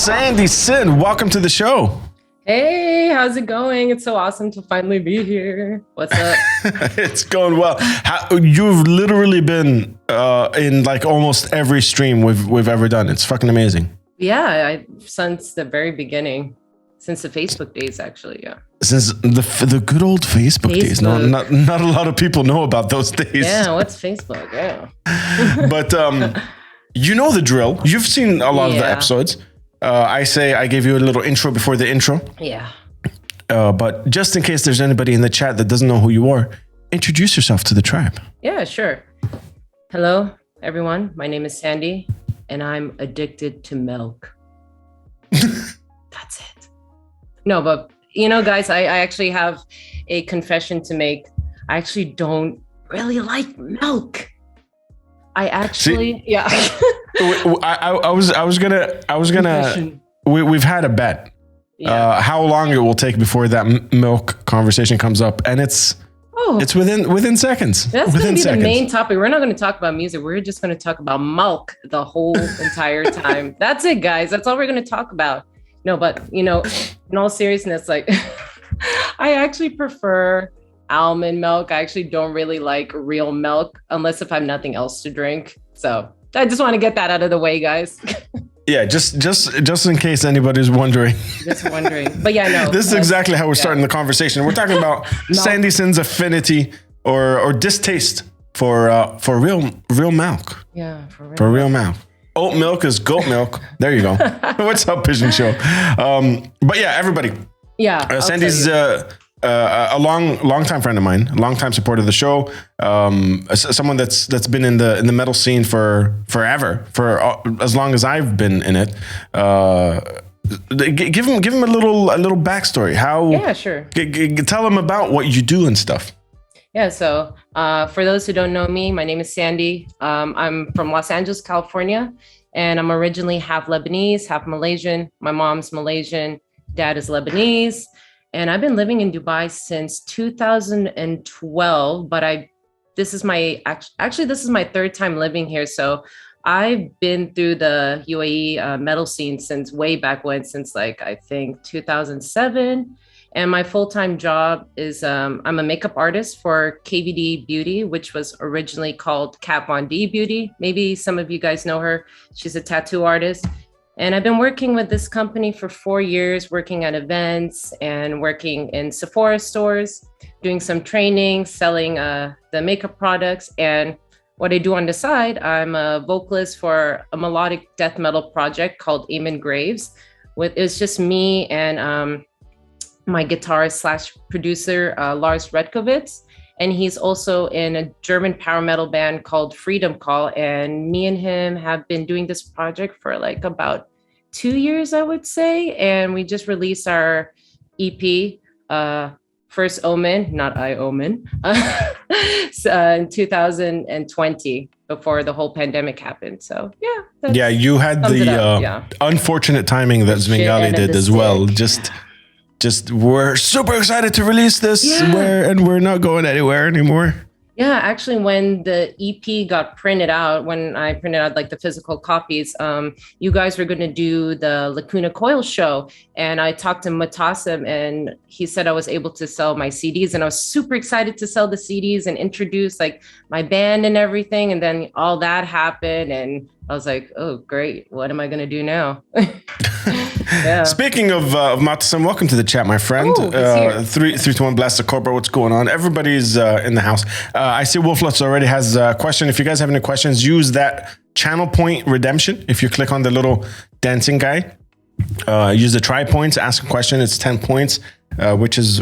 Sandy Syn, welcome to the show. Hey, how's it going? It's so awesome to finally be here. What's up? It's going well. You've literally been in like almost every stream we've ever done. It's fucking amazing. Yeah, since the very beginning, since the Facebook days, actually. Yeah. Since the good old Facebook days. No, not a lot of people know about those days. Yeah, what's Facebook? Yeah. But you know the drill. You've seen a lot of the episodes. I gave you a little intro before the intro. Yeah. But just in case there's anybody in the chat that doesn't know who you are, introduce yourself to the tribe. Yeah, sure. Hello, everyone. My name is Sandy, and I'm addicted to milk. That's it. No, but you know, guys, I actually have a confession to make. I actually don't really like milk. I actually, I was gonna. We've had a bet. Yeah. How long it will take before that milk conversation comes up, and it's within seconds. That's going to be the main topic. We're not going to talk about music. We're just going to talk about milk the whole entire time. That's it, guys. That's all we're going to talk about. No, but you know, in all seriousness, like I actually prefer almond milk. I actually don't really like real milk unless if I have nothing else to drink. So I just want to get that out of the way, guys. Yeah, just in case anybody's wondering. Just wondering. But yeah, no. This is exactly how we're starting the conversation. We're talking about Sandy Syn's affinity or distaste for real milk. Yeah, for real milk. Oat milk is goat milk. There you go. What's up, Pigeon Show? But yeah, everybody. Yeah. Sandy's a long time friend of mine, a long time supporter of the show. Someone that's been in the metal scene for forever, for as long as I've been in it. Give him a little backstory. How? Yeah, sure. Tell him about what you do and stuff. Yeah, so for those who don't know me, my name is Sandy. I'm from Los Angeles, California, and I'm originally half Lebanese, half Malaysian. My mom's Malaysian, dad is Lebanese, and I've been living in Dubai since 2012. But this is my third time living here. So I've been through the UAE metal scene since way back when, since like I think 2007. And my full-time job is I'm a makeup artist for KVD Beauty, which was originally called Kat Von D Beauty. Maybe some of you guys know her. She's a tattoo artist. And I've been working with this company for 4 years, working at events and working in Sephora stores, doing some training, selling the makeup products. And what I do on the side, I'm a vocalist for a melodic death metal project called Amen Graves. It's just me and my guitarist / producer, Lars Redkovitz. And he's also in a German power metal band called Freedom Call. And me and him have been doing this project for like about 2 years, I would say. And we just released our EP, First Omen, not I Omen, in 2020, before the whole pandemic happened. So yeah. Yeah, you had the unfortunate timing that Zmingali did as well. Just we're super excited to release this, and we're not going anywhere anymore. Yeah, actually, when the EP got printed out, when I printed out like the physical copies, you guys were going to do the Lacuna Coil show, and I talked to Mutasim, and he said I was able to sell my CDs, and I was super excited to sell the CDs and introduce like my band and everything, and then all that happened, and I was like, oh, great. What am I going to do now? Yeah. Speaking of Matasim, welcome to the chat, my friend. 321 Blast the Cobra. What's going on? Everybody's in the house. I see Wolflutz already has a question. If you guys have any questions, use that channel point redemption. If you click on the little dancing guy, use the try points, ask a question. It's 10 points, which is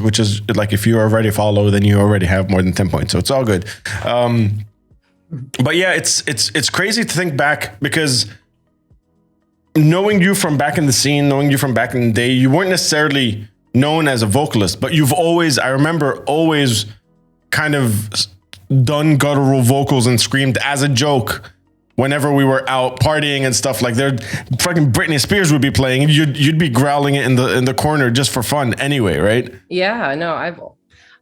like if you already follow, then you already have more than 10 points. So it's all good. But yeah, it's crazy to think back, because knowing you from back in the scene, knowing you from back in the day, you weren't necessarily known as a vocalist, but I remember always kind of done guttural vocals and screamed as a joke whenever we were out partying and stuff. Like fucking Britney Spears would be playing, and you'd be growling it in the corner just for fun anyway, right? Yeah, no,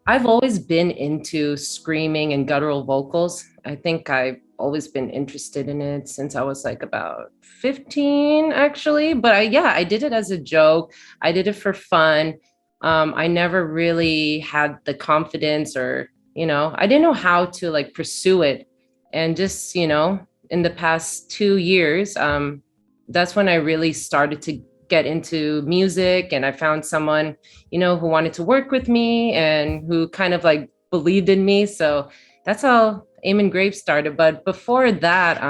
I've always been into screaming and guttural vocals. I think I always been interested in it since I was like about 15, actually. But I did it as a joke. I did it for fun. I never really had the confidence, or, I didn't know how to like pursue it. And just, in the past 2 years, that's when I really started to get into music, and I found someone, who wanted to work with me and who kind of like believed in me. So that's how Amen Graves started. But before that,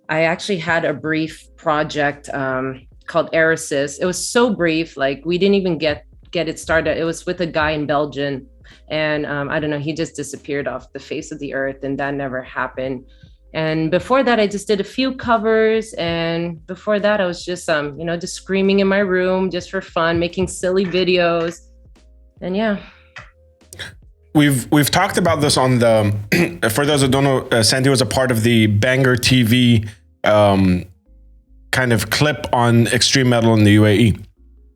I actually had a brief project called Eresis. It was so brief, like we didn't even get it started. It was with a guy in Belgium, and I don't know, he just disappeared off the face of the earth, and that never happened. And before that, I just did a few covers. And before that, I was just, just screaming in my room just for fun, making silly videos. And yeah. We've talked about this on the, for those who don't know, Sandy was a part of the Banger TV kind of clip on extreme metal in the UAE.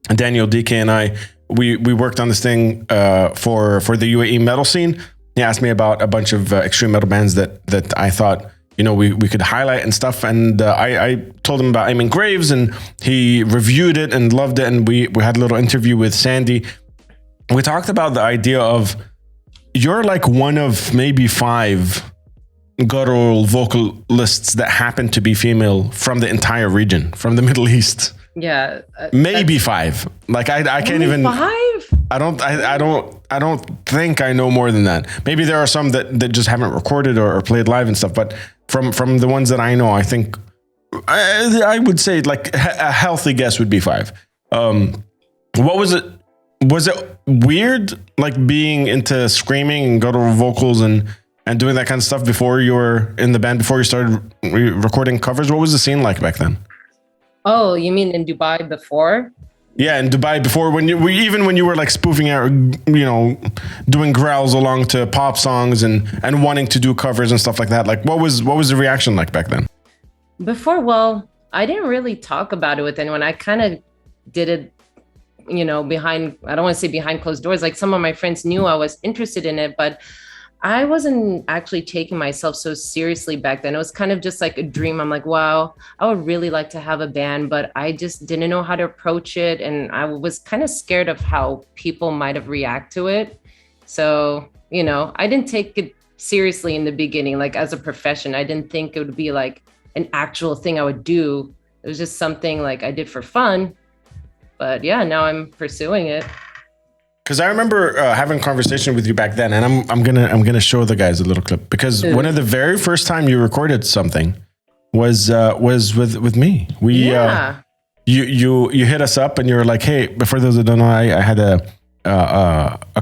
And Daniel, DK, and I, we worked on this thing for the UAE metal scene. He asked me about a bunch of extreme metal bands that I thought, we could highlight and stuff. And I told him about Amen Graves, and he reviewed it and loved it. And we had a little interview with Sandy. We talked about the idea of, you're like one of maybe 5 guttural vocalists that happen to be female from the entire region, from the Middle East. Yeah. Maybe 5. Like I can't even 5? I don't think I know more than that. Maybe there are some that just haven't recorded or played live and stuff, but from the ones that I know, I think I would say like a healthy guess would be 5. What was it? Was it weird, like being into screaming and guttural vocals and doing that kind of stuff before you were in the band, before you started recording covers? What was the scene like back then? Oh, you mean in Dubai before? Yeah, in Dubai before, when you were like spoofing out, doing growls along to pop songs and wanting to do covers and stuff like that. Like, what was the reaction like back then? Before, well, I didn't really talk about it with anyone. I kind of did it, behind, I don't want to say behind closed doors. Like some of my friends knew I was interested in it, but I wasn't actually taking myself so seriously back then. It was kind of just like a dream. I'm like, wow, I would really like to have a band, but I just didn't know how to approach it. And I was kind of scared of how people might have react to it. So, I didn't take it seriously in the beginning, like as a profession. I didn't think it would be like an actual thing I would do. It was just something like I did for fun. But yeah, now I'm pursuing it. Because I remember having a conversation with you back then, and I'm gonna show the guys a little clip, because one of the very first time you recorded something was with me. You hit us up and you were like, hey, for those that don't know, I had a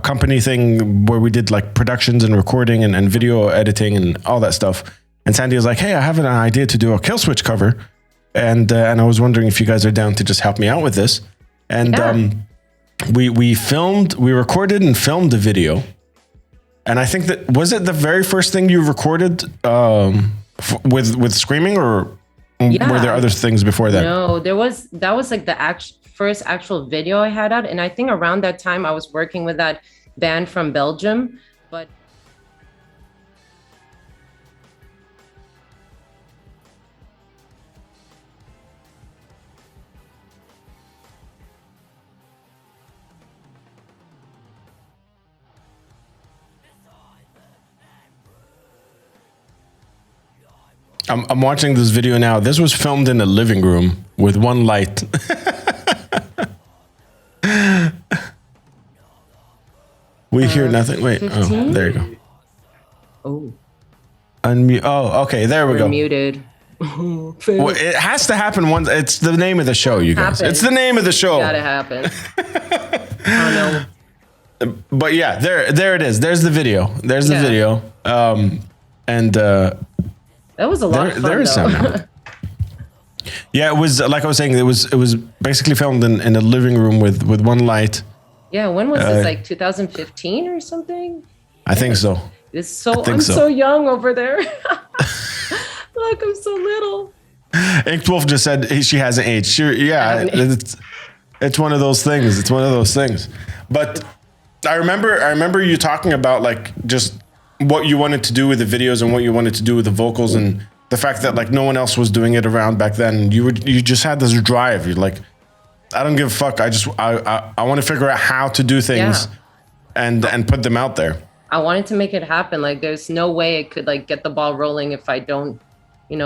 company thing where we did like productions and recording and video editing and all that stuff. And Sandy was like, hey, I have an idea to do a Killswitch cover, and I was wondering if you guys are down to just help me out with this. And we recorded and filmed the video. And I think that, was it the very first thing you recorded with screaming, or were there other things before that? No, that was like the first actual video I had out. And I think around that time I was working with that band from Belgium, but I'm watching this video now. This was filmed in a living room with one light. We hear nothing. Wait, 15? Oh, there you go. Oh. Unmute. Oh, okay, there we go. Muted. Well, it has to happen once. It's the name of the show, you guys. It's the name of the show. Gotta happen. Oh no. But yeah, there it is. There's the video. There's the video. That was a lot of fun, there is sound. Yeah, it was, like I was saying, it was basically filmed in a living room with one light. Yeah, when was this? Like 2015 or something? I think so. I'm so young over there. Look, I'm so little. Inked Wolf just said she hasn't aged. It's one of those things. It's one of those things. But I remember you talking about like just what you wanted to do with the videos and what you wanted to do with the vocals, and the fact that like no one else was doing it around back then. You just had this drive. You're like, I don't give a fuck. I want to figure out how to do things and put them out there. I wanted to make it happen. Like, there's no way I could like get the ball rolling if I don't,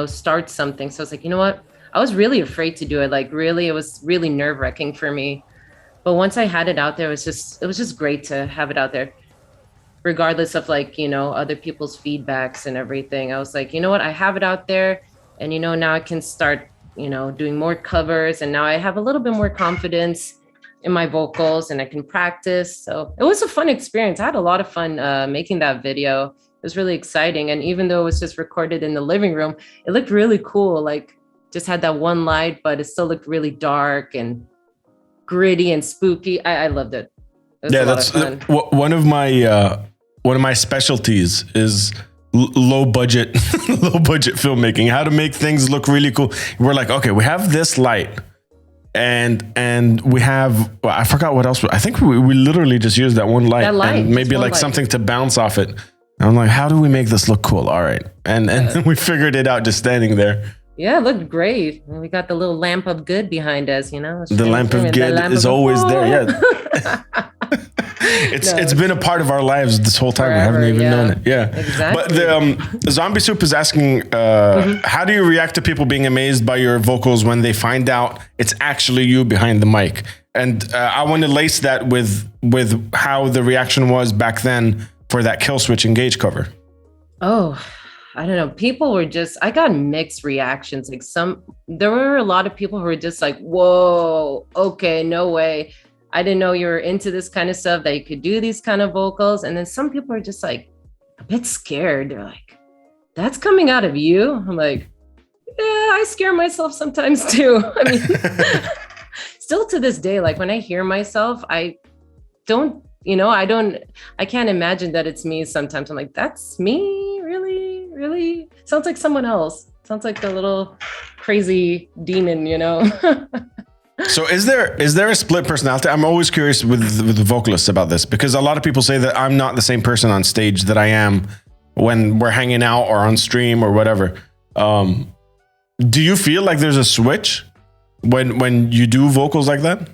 start something. So I was like, you know what? I was really afraid to do it. Like, really, it was really nerve-wracking for me. But once I had it out there, it was just great to have it out there, regardless of like, other people's feedbacks and everything. I was like, you know what? I have it out there, and now I can start, doing more covers, and now I have a little bit more confidence in my vocals, and I can practice. So it was a fun experience. I had a lot of fun making that video. It was really exciting. And even though it was just recorded in the living room, it looked really cool. Like, just had that one light, but it still looked really dark and gritty and spooky. I loved it. That's one of my specialties is low budget filmmaking. How to make things look really cool. We're like, okay, we have this light, and we have, I forgot what else. I think we literally just used that one light, and maybe like something to bounce off it. And I'm like, how do we make this look cool? All right, and we figured it out just standing there. Yeah, it looked great. We got the little lamp of good behind us, The lamp of good is always there. Yeah. It's been a part of our lives this whole time. Forever, we haven't even known it. Yeah, exactly. But the Zombie Soup is asking, how do you react to people being amazed by your vocals when they find out it's actually you behind the mic? And I want to lace that with how the reaction was back then for that Killswitch Engage cover. Oh, I don't know. People were I got mixed reactions. Like, there were a lot of people who were just like, whoa, okay, no way. I didn't know you were into this kind of stuff, that you could do these kind of vocals. And then some people are just like a bit scared. They're like, that's coming out of you? I'm like, yeah, I scare myself sometimes too. I mean, still to this day, like when I hear myself, I can't imagine that it's me sometimes. I'm like, that's me? Really? Sounds like someone else. Sounds like a little crazy demon, So is there a split personality? I'm always curious with the vocalists about this, because a lot of people say that I'm not the same person on stage that I am when we're hanging out or on stream or whatever. Do you feel like there's a switch when you do vocals like that?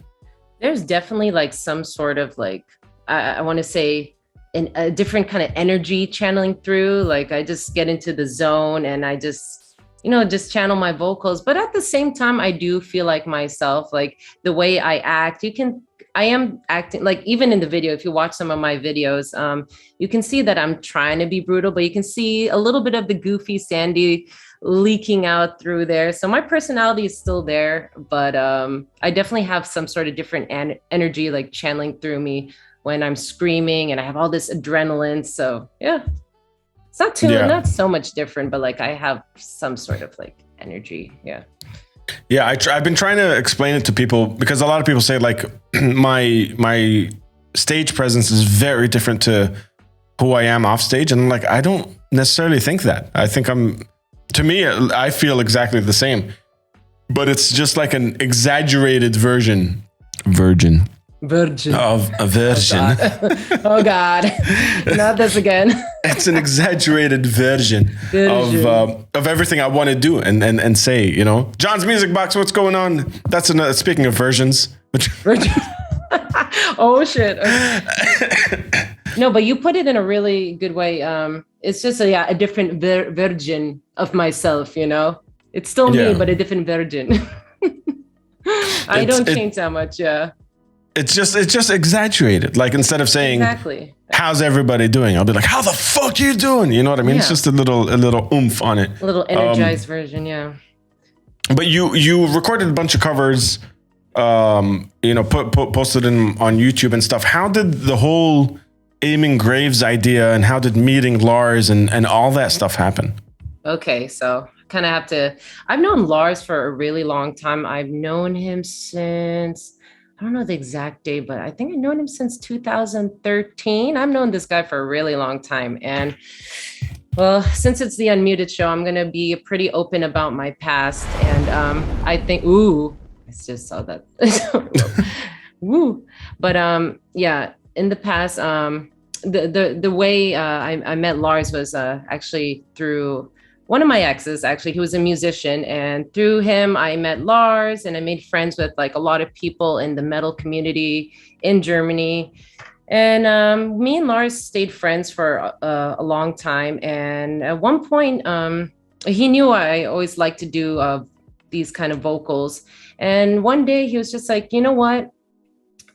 There's definitely like some sort of like, I want to say, a different kind of energy channeling through. Like, I just get into the zone and I just channel my vocals. But at the same time, I do feel like myself, like the way I act, I am acting like, even in the video, if you watch some of my videos, you can see that I'm trying to be brutal, but you can see a little bit of the goofy Sandy leaking out through there. So my personality is still there, but I definitely have some sort of different energy, like channeling through me when I'm screaming, and I have all this adrenaline. So yeah. It's not so much different, but like I have some sort of like energy. Yeah. Yeah. I've been trying to explain it to people, because a lot of people say like my stage presence is very different to who I am off stage. And I'm like, I don't necessarily think that. I think to me, I feel exactly the same, but it's just like an exaggerated version of a version. Oh God. Not this again. It's an exaggerated version. Of everything I want to do and say, John's Music Box, what's going on? That's speaking of versions. Oh shit. Okay. No, but you put it in a really good way. It's just a different version of myself, It's still me, but a different version. I don't change that much, yeah. It's just exaggerated. Like, instead of saying, exactly, how's everybody doing? I'll be like, how the fuck you doing? You know what I mean? Yeah. It's just a little oomph on it. A little energized version, yeah. But you recorded a bunch of covers, posted them on YouTube and stuff. How did the whole Aiming Graves idea, and how did meeting Lars and all that stuff happen? Okay, so kind of have to, I've known Lars for a really long time. I've known him since, I don't know the exact date, but I think I've known him since 2013. I've known this guy for a really long time. And well, since it's the Unmuted show, I'm going to be pretty open about my past. And I think, I just saw that. Woo. But yeah, in the past, the way I met Lars was actually through one of my exes. Actually, he was a musician, and through him I met Lars, and I made friends with like a lot of people in the metal community in Germany. And me and Lars stayed friends for a long time. And at one point, he knew I always liked to do these kind of vocals. And one day he was just like, you know what?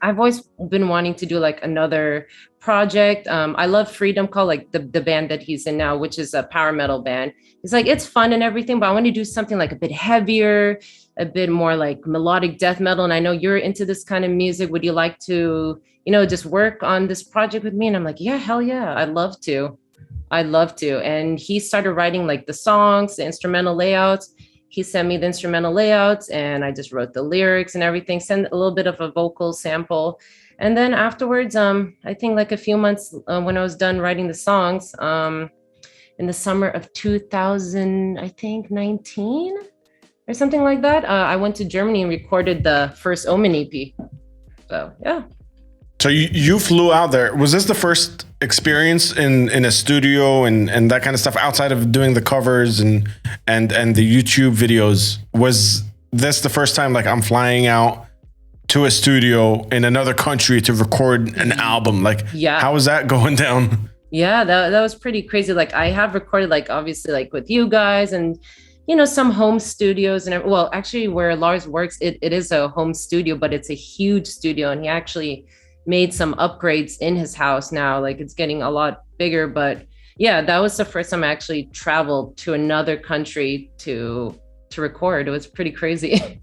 I've always been wanting to do like another project. I love Freedom Call, like the band that he's in now, which is a power metal band. It's like, it's fun and everything, but I want to do something like a bit heavier, a bit more like melodic death metal. And I know you're into this kind of music. Would you like to, just work on this project with me? And I'm like, yeah, hell yeah. I'd love to. I'd love to. And he started writing like the songs, the instrumental layouts. He sent me the instrumental layouts and I just wrote the lyrics and everything, sent a little bit of a vocal sample. And then afterwards, I think like a few months when I was done writing the songs, in the summer of 2019 or something like that, I went to Germany and recorded the first Omen EP. So, yeah. So you flew out there. Was this the first experience in a studio and that kind of stuff outside of doing the covers and the YouTube videos? Was this the first time like I'm flying out to a studio in another country to record an album? Like, yeah. How was that going down? Yeah, that was pretty crazy. Like I have recorded like obviously like with you guys and some home studios and well, actually where Lars works, it is a home studio, but it's a huge studio and he actually made some upgrades in his house now. Like it's getting a lot bigger, but yeah, that was the first time I actually traveled to another country to record. It was pretty crazy.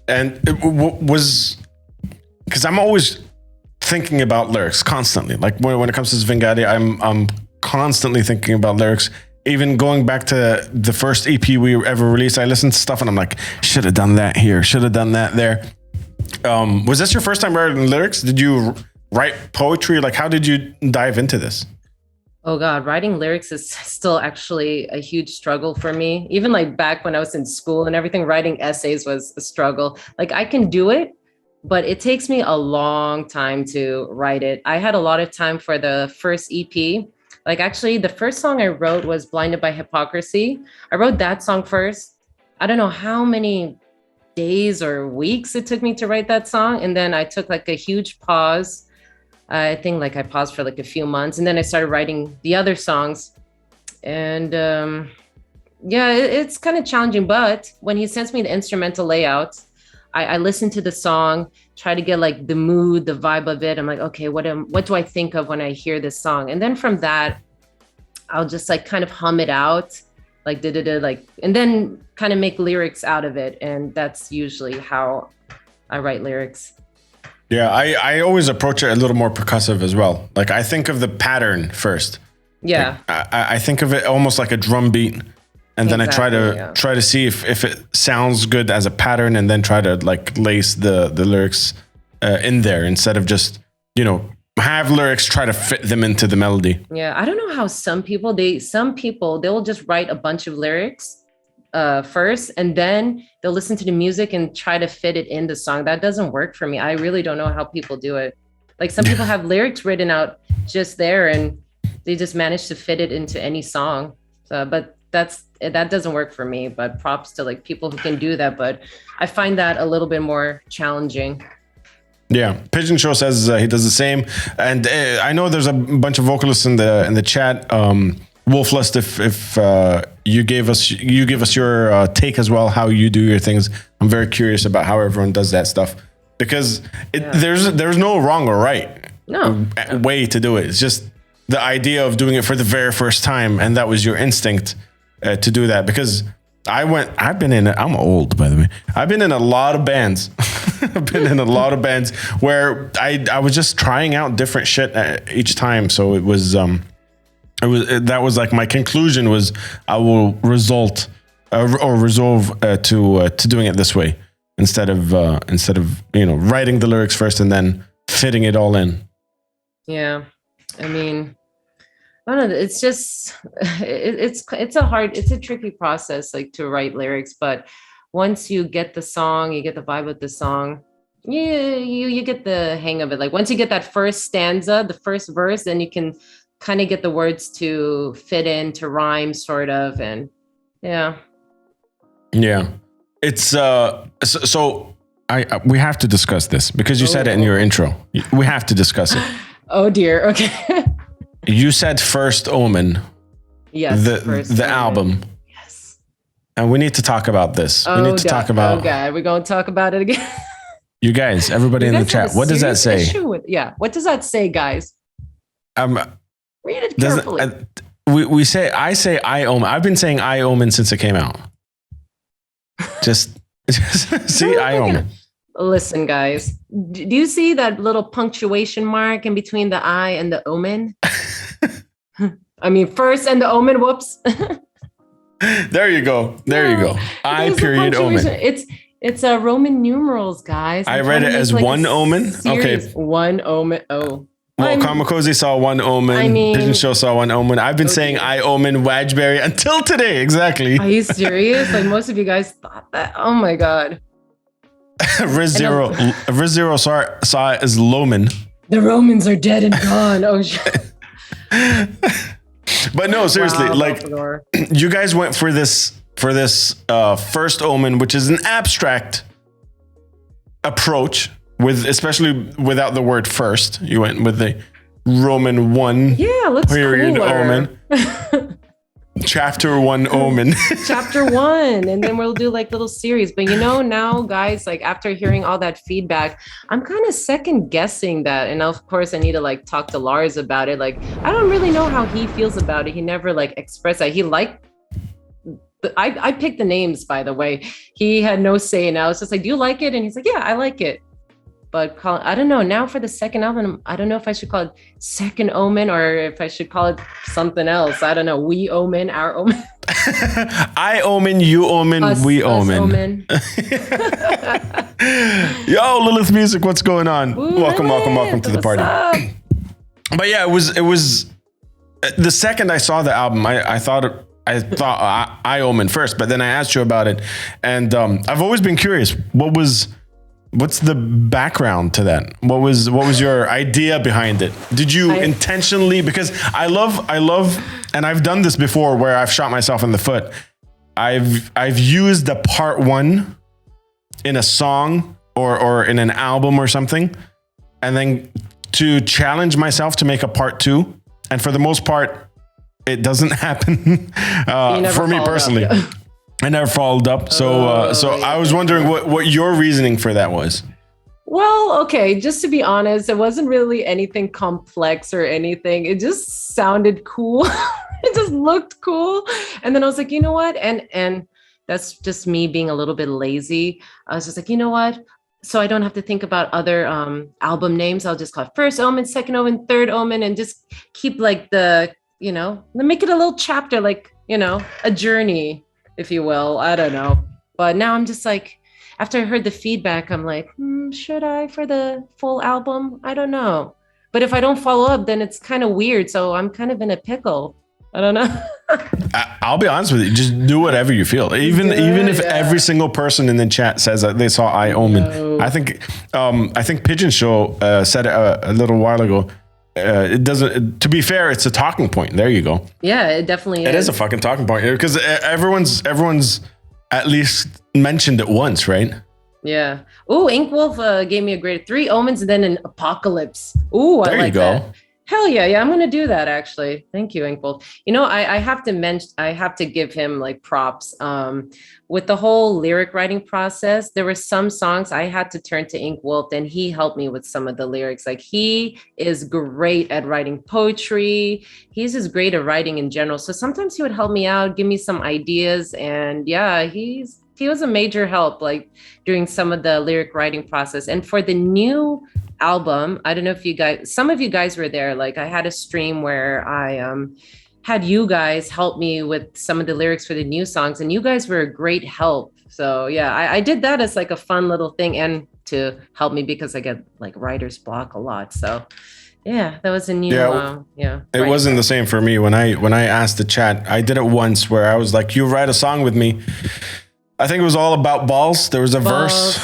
And it was because I'm always thinking about lyrics constantly. Like when it comes to Svengadi, I'm constantly thinking about lyrics. Even going back to the first EP we ever released, I listened to stuff and I'm like, should have done that here, should have done that there. Was this your first time writing lyrics? Did you write poetry? Like, how did you dive into this? Oh God, writing lyrics is still actually a huge struggle for me. Even like back when I was in school and everything, writing essays was a struggle. Like I can do it, but it takes me a long time to write it. I had a lot of time for the first EP. Like actually the first song I wrote was Blinded by Hypocrisy. I wrote that song first. I don't know how many days or weeks it took me to write that song. And then I took like a huge pause. I think like I paused for like a few months and then I started writing the other songs. And it's kind of challenging. But when he sends me the instrumental layouts, I listen to the song, try to get like the mood, the vibe of it. I'm like, okay, what do I think of when I hear this song? And then from that, I'll just like kind of hum it out. Like like, and then kind of make lyrics out of it. And that's usually how I write lyrics. Yeah, I always approach it a little more percussive as well. Like I think of the pattern first. Yeah. Like, I think of it almost like a drum beat. And then exactly, I try to see if it sounds good as a pattern and then try to like lace the lyrics in there instead of just, have lyrics, try to fit them into the melody. Yeah, I don't know how some people they'll just write a bunch of lyrics first and then they'll listen to the music and try to fit it in the song. That doesn't work for me. I really don't know how people do it. Like some people have lyrics written out just there and they just manage to fit it into any song. But that doesn't work for me, but props to like people who can do that. But I find that a little bit more challenging. Yeah, Pigeon Show says he does the same, and I know there's a bunch of vocalists in the chat. Wolflust, if you give us your take as well, how you do your things. I'm very curious about how everyone does that stuff because there's no wrong or right way to do it. It's just the idea of doing it for the very first time, and that was your instinct to do that. Because I'm old, by the way. I've been in a lot of bands. I've been in a lot of bands where I was just trying out different shit each time. So it was that was like my conclusion was I will resolve to doing it this way instead of writing the lyrics first and then fitting it all in. Yeah, I mean, I don't know. It's just it's a tricky process like to write lyrics, but once you get the song, you get the vibe of the song, Yeah, you get the hang of it. Like once you get that first stanza, the first verse, then you can kind of get the words to fit in, to rhyme sort of. And yeah. It's so we have to discuss this because you said it in your intro. We have to discuss it. Oh dear. Okay. You said First Omen. Yes. The album. Yes. And we need to talk about this. We need to talk about. Oh God, we're going to talk about it again. You guys, everybody in the chat, what does that say? What does that say, guys? Read it carefully. I say I Omen. I've been saying I Omen since it came out. Just see I Omen. Listen, guys, do you see that little punctuation mark in between the I and the Omen? I mean, first and the Omen. Whoops. There you go. I period Omen. It's a Roman numerals, guys. I read it as like one Omen. Okay. One Omen. Oh. Well, Kamikoze saw one Omen. Pigeon Show saw one Omen. I've been saying I Omen Wajberry until today. Exactly. Are you serious? Like most of you guys thought that. Oh my God. Riz Zero saw it as Loman. The Romans are dead and gone. Oh shit. But no, seriously, like you guys went for this First Omen, which is an abstract approach especially without the word first. You went with the Roman 1 period cooler. Omen. Chapter 1 Omen. Chapter 1. And then we'll do like little series. But now, guys, like after hearing all that feedback, I'm kind of second guessing that. And of course, I need to like talk to Lars about it. Like, I don't really know how he feels about it. He never like expressed that. He liked I picked the names, by the way. He had no say. And I was just like, do you like it? And he's like, yeah, I like it. But I don't know. Now for the second album, I don't know if I should call it Second Omen or if I should call it something else. I don't know. We Omen, our Omen. I Omen, you Omen, we Omen. Yo, Lilith Music, what's going on? Ooh, welcome to the party. Up? But yeah, it was the second I saw the album, I thought I Omen first, but then I asked you about it, and I've always been curious. What's the background to that? What was your idea behind it? Did you intentionally? Because I love, and I've done this before where I've shot myself in the foot. I've used the part 1 in a song or in an album or something, and then to challenge myself to make a part 2. And for the most part, it doesn't happen for me personally. I never followed up. So I was wondering what your reasoning for that was. Well, okay, just to be honest, it wasn't really anything complex or anything. It just sounded cool. It just looked cool. And then I was like, you know what? And that's just me being a little bit lazy. I was just like, you know what? So I don't have to think about other album names. I'll just call it First Omen, Second Omen, Third Omen, and just keep like make it a little chapter, like, a journey, if you will. I don't know. But now I'm just like, after I heard the feedback, I'm like, should I for the full album? I don't know. But if I don't follow up, then it's kind of weird. So I'm kind of in a pickle. I don't know. I'll be honest with you. Just do whatever you feel. Even if every single person in the chat says that they saw I Omen. No. I think Pigeon Show said it a little while ago. It doesn't. To be fair, it's a talking point. There you go. Yeah, it definitely is. It is a fucking talking point because everyone's at least mentioned it once, right? Yeah. Ooh, Inkwolf gave me a grade 3 Omens and then an Apocalypse. Ooh, I like that. Hell yeah. Yeah, I'm going to do that actually. Thank you, Inkwolf. I have to give him like props. With the whole lyric writing process, there were some songs I had to turn to Inkwolf and he helped me with some of the lyrics. Like he is great at writing poetry. He's just great at writing in general. So sometimes he would help me out, give me some ideas. And yeah, he was a major help like during some of the lyric writing process. And for the new album, I don't know if some of you guys were there. Like I had a stream where I had you guys help me with some of the lyrics for the new songs, and you guys were a great help. So yeah, I did that as like a fun little thing and to help me because I get like writer's block a lot. So yeah, that was a new It wasn't the same for me when I asked the chat. I did it once where I was like, you write a song with me. I think it was all about balls. There was a verse.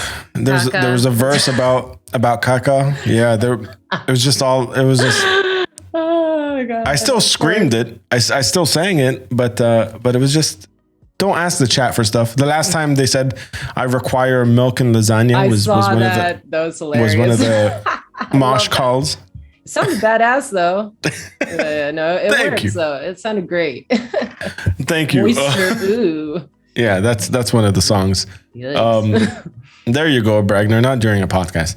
there was a verse about Kaka. Yeah, it was just. Oh my God. I still screamed it. I still sang it, but it was just. Don't ask the chat for stuff. The last time they said I require milk and lasagna was one of the. That was hilarious. Was one of the mosh calls. It sounded badass though. No, it works you. Though. It sounded great. Thank you. Ooh. Yeah, that's one of the songs. There you go, Bragner. Not during a podcast.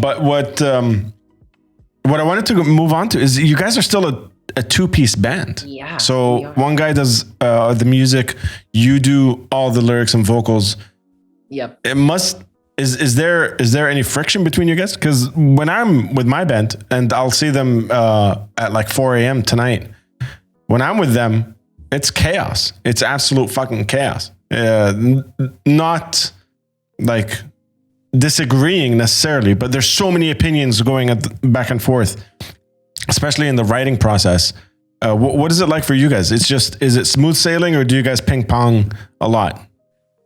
But what I wanted to move on to is you guys are still a two-piece band. Yeah. So one guy does the music, you do all the lyrics and vocals. Yep. It must. Is there any friction between you guys? Because when I'm with my band and I'll see them at like 4 a.m. tonight, when I'm with them, it's chaos. It's absolute fucking chaos. Not like disagreeing necessarily, but there's so many opinions going back and forth, especially in the writing process. What is it like for you guys? Is it smooth sailing, or do you guys ping pong a lot?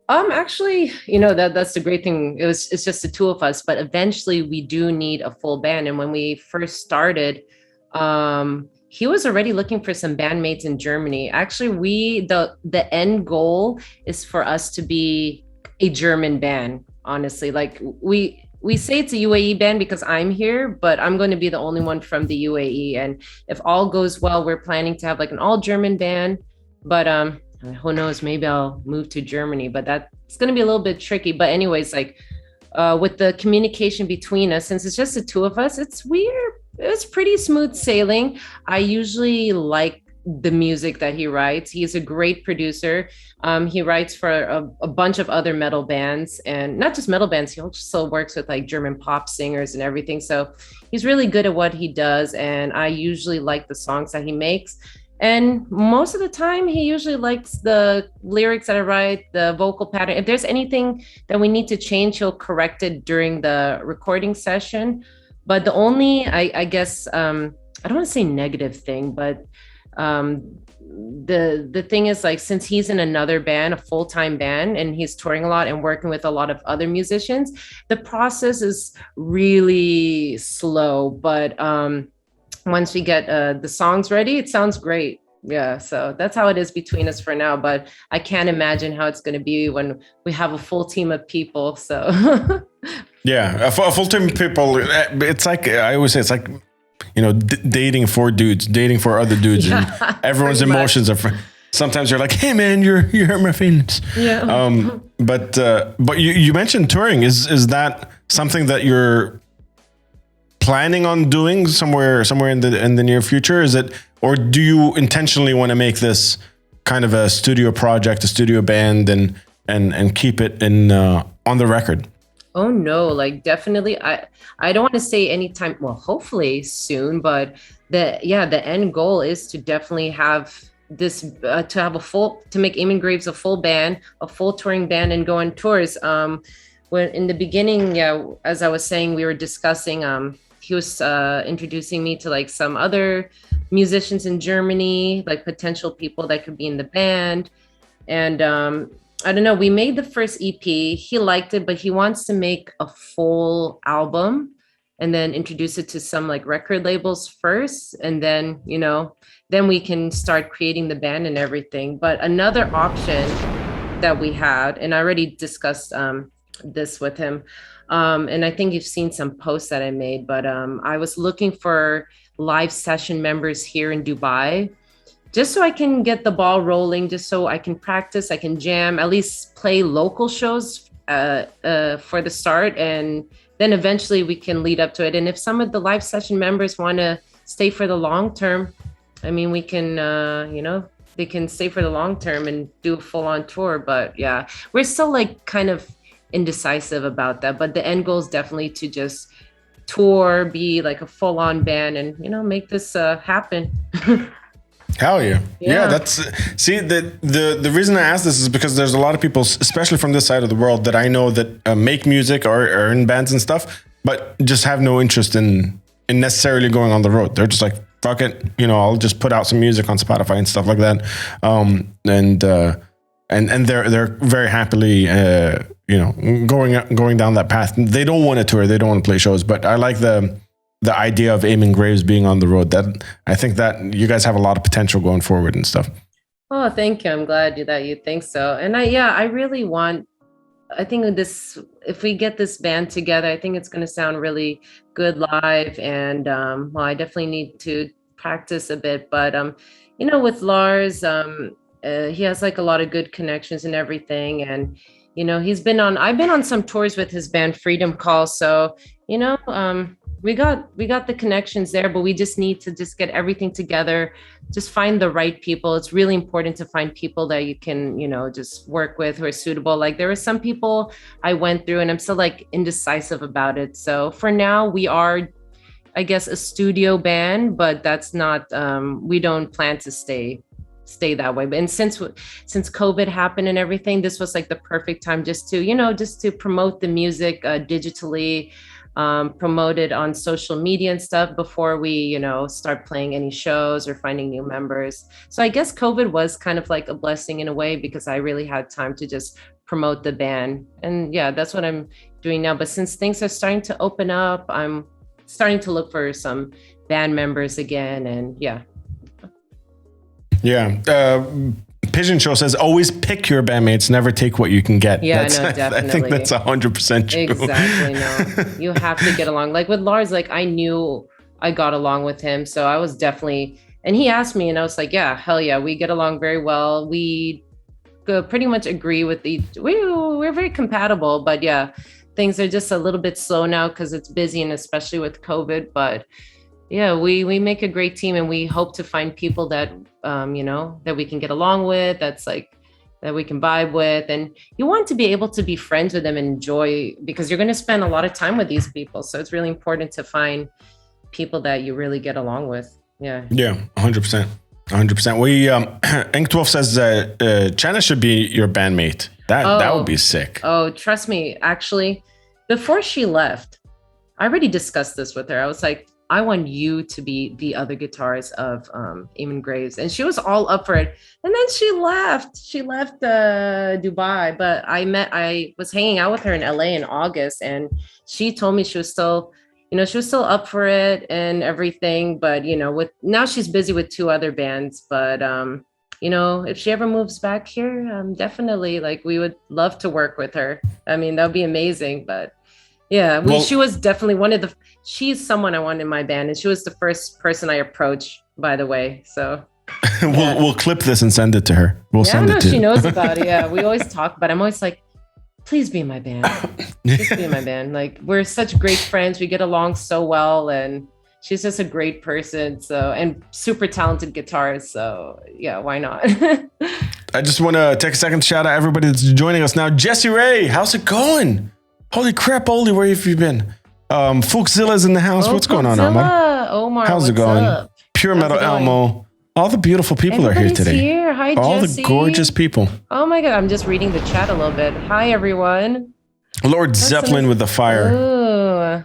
Actually, that's the great thing. It's just the two of us, but eventually we do need a full band. And when we first started, he was already looking for some bandmates in Germany. Actually, the end goal is for us to be a German band. Honestly, like we say it's a UAE band because I'm here, but I'm going to be the only one from the UAE. And if all goes well, we're planning to have like an all German band. But who knows? Maybe I'll move to Germany, but that's going to be a little bit tricky. But anyways, like with the communication between us, since it's just the two of us, it's weird. It's pretty smooth sailing. I usually like the music that he writes. He's a great producer. He writes for a bunch of other metal bands, and not just metal bands. He also works with like German pop singers and everything. So he's really good at what he does. And I usually like the songs that he makes. And most of the time, he usually likes the lyrics that I write, the vocal pattern. If there's anything that we need to change, he'll correct it during the recording session. But the only, I guess, I don't want to say negative thing, but the thing is, like, since he's in another band, a full-time band, and he's touring a lot and working with a lot of other musicians, the process is really slow. But once we get the songs ready, it sounds great. Yeah, so that's how it is between us for now. But I can't imagine how it's going to be when we have a full team of people. So yeah, a full team of people. It's like, I always say, it's like, dating four dudes, dating for other dudes, and everyone's emotions are. Sometimes you're like, hey man, you hurt my feelings. Yeah. But you mentioned touring. Is that something that you're planning on doing somewhere in the near future? Is it, or do you intentionally want to make this kind of a studio project, a studio band, and keep it in on the record? Oh no, like definitely. I don't want to say anytime, well, hopefully soon, but the end goal is to definitely have this, to have to make Amen Graves a full band, a full touring band, and go on tours. When in the beginning, as I was saying, we were discussing, he was introducing me to like some other musicians in Germany, like potential people that could be in the band. And I don't know, we made the first EP. He liked it, but he wants to make a full album and then introduce it to some like record labels first. And then, then we can start creating the band and everything. But another option that we had, and I already discussed this with him, and I think you've seen some posts that I made, but I was looking for live session members here in Dubai, just so I can get the ball rolling, just so I can practice, I can jam, at least play local shows for the start, and then eventually we can lead up to it. And if some of the live session members want to stay for the long term, I mean, we can, they can stay for the long term and do a full on tour. But yeah, we're still like kind of indecisive about that. But the end goal is definitely to just tour, be like a full on band, and, make this happen. Hell yeah. Yeah, that's see the reason I ask this is because there's a lot of people, especially from this side of the world, that I know that make music or are in bands and stuff, but just have no interest in necessarily going on the road. They're just like, fuck it, I'll just put out some music on Spotify and stuff like that. And they're very happily going down that path. They don't want to tour, they don't want to play shows, but I like the idea of Amen Graves being on the road. That I think that you guys have a lot of potential going forward and stuff. Oh, thank you. I'm glad that you think so. And I really want, I think this, if we get this band together, I think it's going to sound really good live. And well, I definitely need to practice a bit, but with Lars, he has like a lot of good connections and everything. And, I've been on some tours with his band Freedom Call. So, we got the connections there, but we just need to just get everything together, just find the right people. It's really important to find people that you can, just work with who are suitable. Like there were some people I went through and I'm still like indecisive about it. So for now we are, I guess, a studio band, but that's not, we don't plan to stay that way. But and since COVID happened and everything, this was like the perfect time just to promote the music digitally, promote it on social media and stuff before we, start playing any shows or finding new members. So I guess COVID was kind of like a blessing in a way because I really had time to just promote the band. And yeah, that's what I'm doing now. But since things are starting to open up, I'm starting to look for some band members again. And yeah. Pigeon Show says, always pick your bandmates, never take what you can get. Yeah, no, definitely. I think that's 100% true. Exactly, no. You have to get along. Like with Lars, like I knew I got along with him. So I was definitely, and he asked me and I was like, yeah, hell yeah, we get along very well. We pretty much agree with we're very compatible, but yeah, things are just a little bit slow now because it's busy and especially with COVID, but yeah, we make a great team and we hope to find people that, that we can get along with, that's like, that we can vibe with. And you want to be able to be friends with them and enjoy, because you're going to spend a lot of time with these people. So it's really important to find people that you really get along with. Yeah. Yeah, 100%. 100%. We, Ink 12 says China should be your bandmate. That would be sick. Oh, trust me. Actually, before she left, I already discussed this with her. I was like, I want you to be the other guitarist of Amen Graves. And she was all up for it. And then she left. She left Dubai. But I was hanging out with her in LA in August. And she told me she was still up for it and everything. But, now she's busy with 2 other bands. But, if she ever moves back here, definitely, like, we would love to work with her. I mean, that would be amazing. But yeah, she was definitely she's someone I want in my band. And she was the first person I approached, by the way. So we'll clip this and send it to her. She knows about it. Yeah, we always talk about it. I'm always like, please be in my band. Just be in my band. Like, we're such great friends. We get along so well. And she's just a great person. So, and super talented guitarist. So yeah, why not? I just want to take a second to shout out everybody that's joining us now. Jesse Ray, how's it going? Holy crap, Oldie, where have you been? Folkzilla's in the house. What's going on, Omar? Omar, how's it going? Up? Pure Metal Elmo. All the beautiful people Everybody's are here today. Here. Hi, all Jesse. the gorgeous people. Oh my God, I'm just reading the chat a little bit. Hi, everyone. Lord Zeppelin with the fire. Ooh.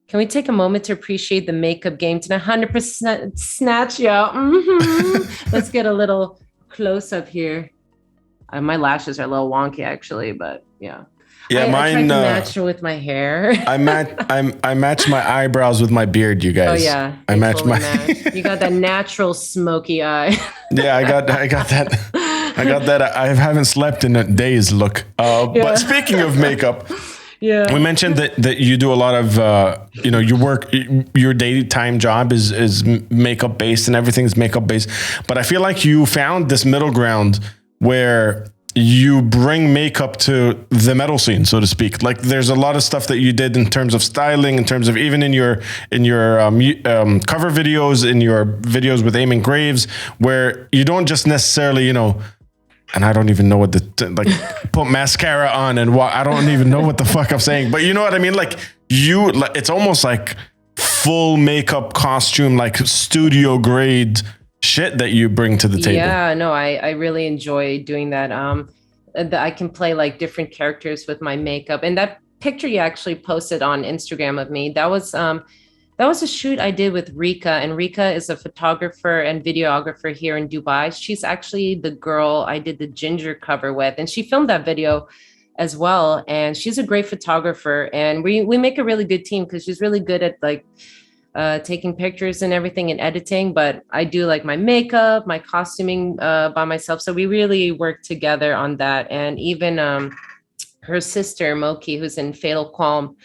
Can we take a moment to appreciate the makeup game tonight? 100% snatch, y'all. Mm-hmm. Let's get a little close up here. My lashes are a little wonky, actually, but yeah. Yeah, I mine. tried to match with my hair. I match my eyebrows with my beard, you guys. Oh yeah, I match totally my. match. You got that natural smoky eye. Yeah, I got that. I got that. I haven't slept in a days look. But speaking of makeup, yeah, we mentioned that you do a lot of you work, your daytime job is makeup based and everything's makeup based. But I feel like you found this middle ground where you bring makeup to the metal scene, so to speak. Like there's a lot of stuff that you did in terms of styling, in terms of even in your cover videos, in your videos with Amen Graves, where you don't just necessarily, and I don't even know what put mascara on and I don't even know what the fuck I'm saying, but you know what I mean? Like it's almost like full makeup costume, like studio grade shit that you bring to the table. Yeah, no, I really enjoy doing that. I can play like different characters with my makeup. And that picture you actually posted on Instagram of me, that was a shoot I did with Rika. And Rika is a photographer and videographer here in Dubai. She's actually the girl I did the Ginger cover with. And she filmed that video as well. And she's a great photographer, and we make a really good team because she's really good at like taking pictures and everything and editing. But I do like my makeup, my costuming by myself. So we really work together on that. And even her sister, Moki, who's in Fatal Qualm,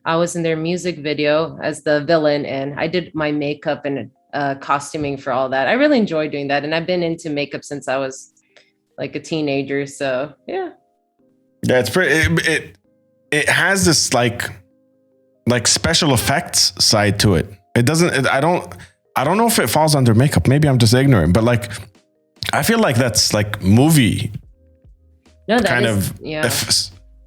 I was in their music video as the villain, and I did my makeup and costuming for all that. I really enjoy doing that. And I've been into makeup since I was like a teenager. So yeah. Yeah, it's pretty, it has this like special effects side to it. It doesn't, I don't know if it falls under makeup. Maybe I'm just ignorant, but like, I feel like that's like movie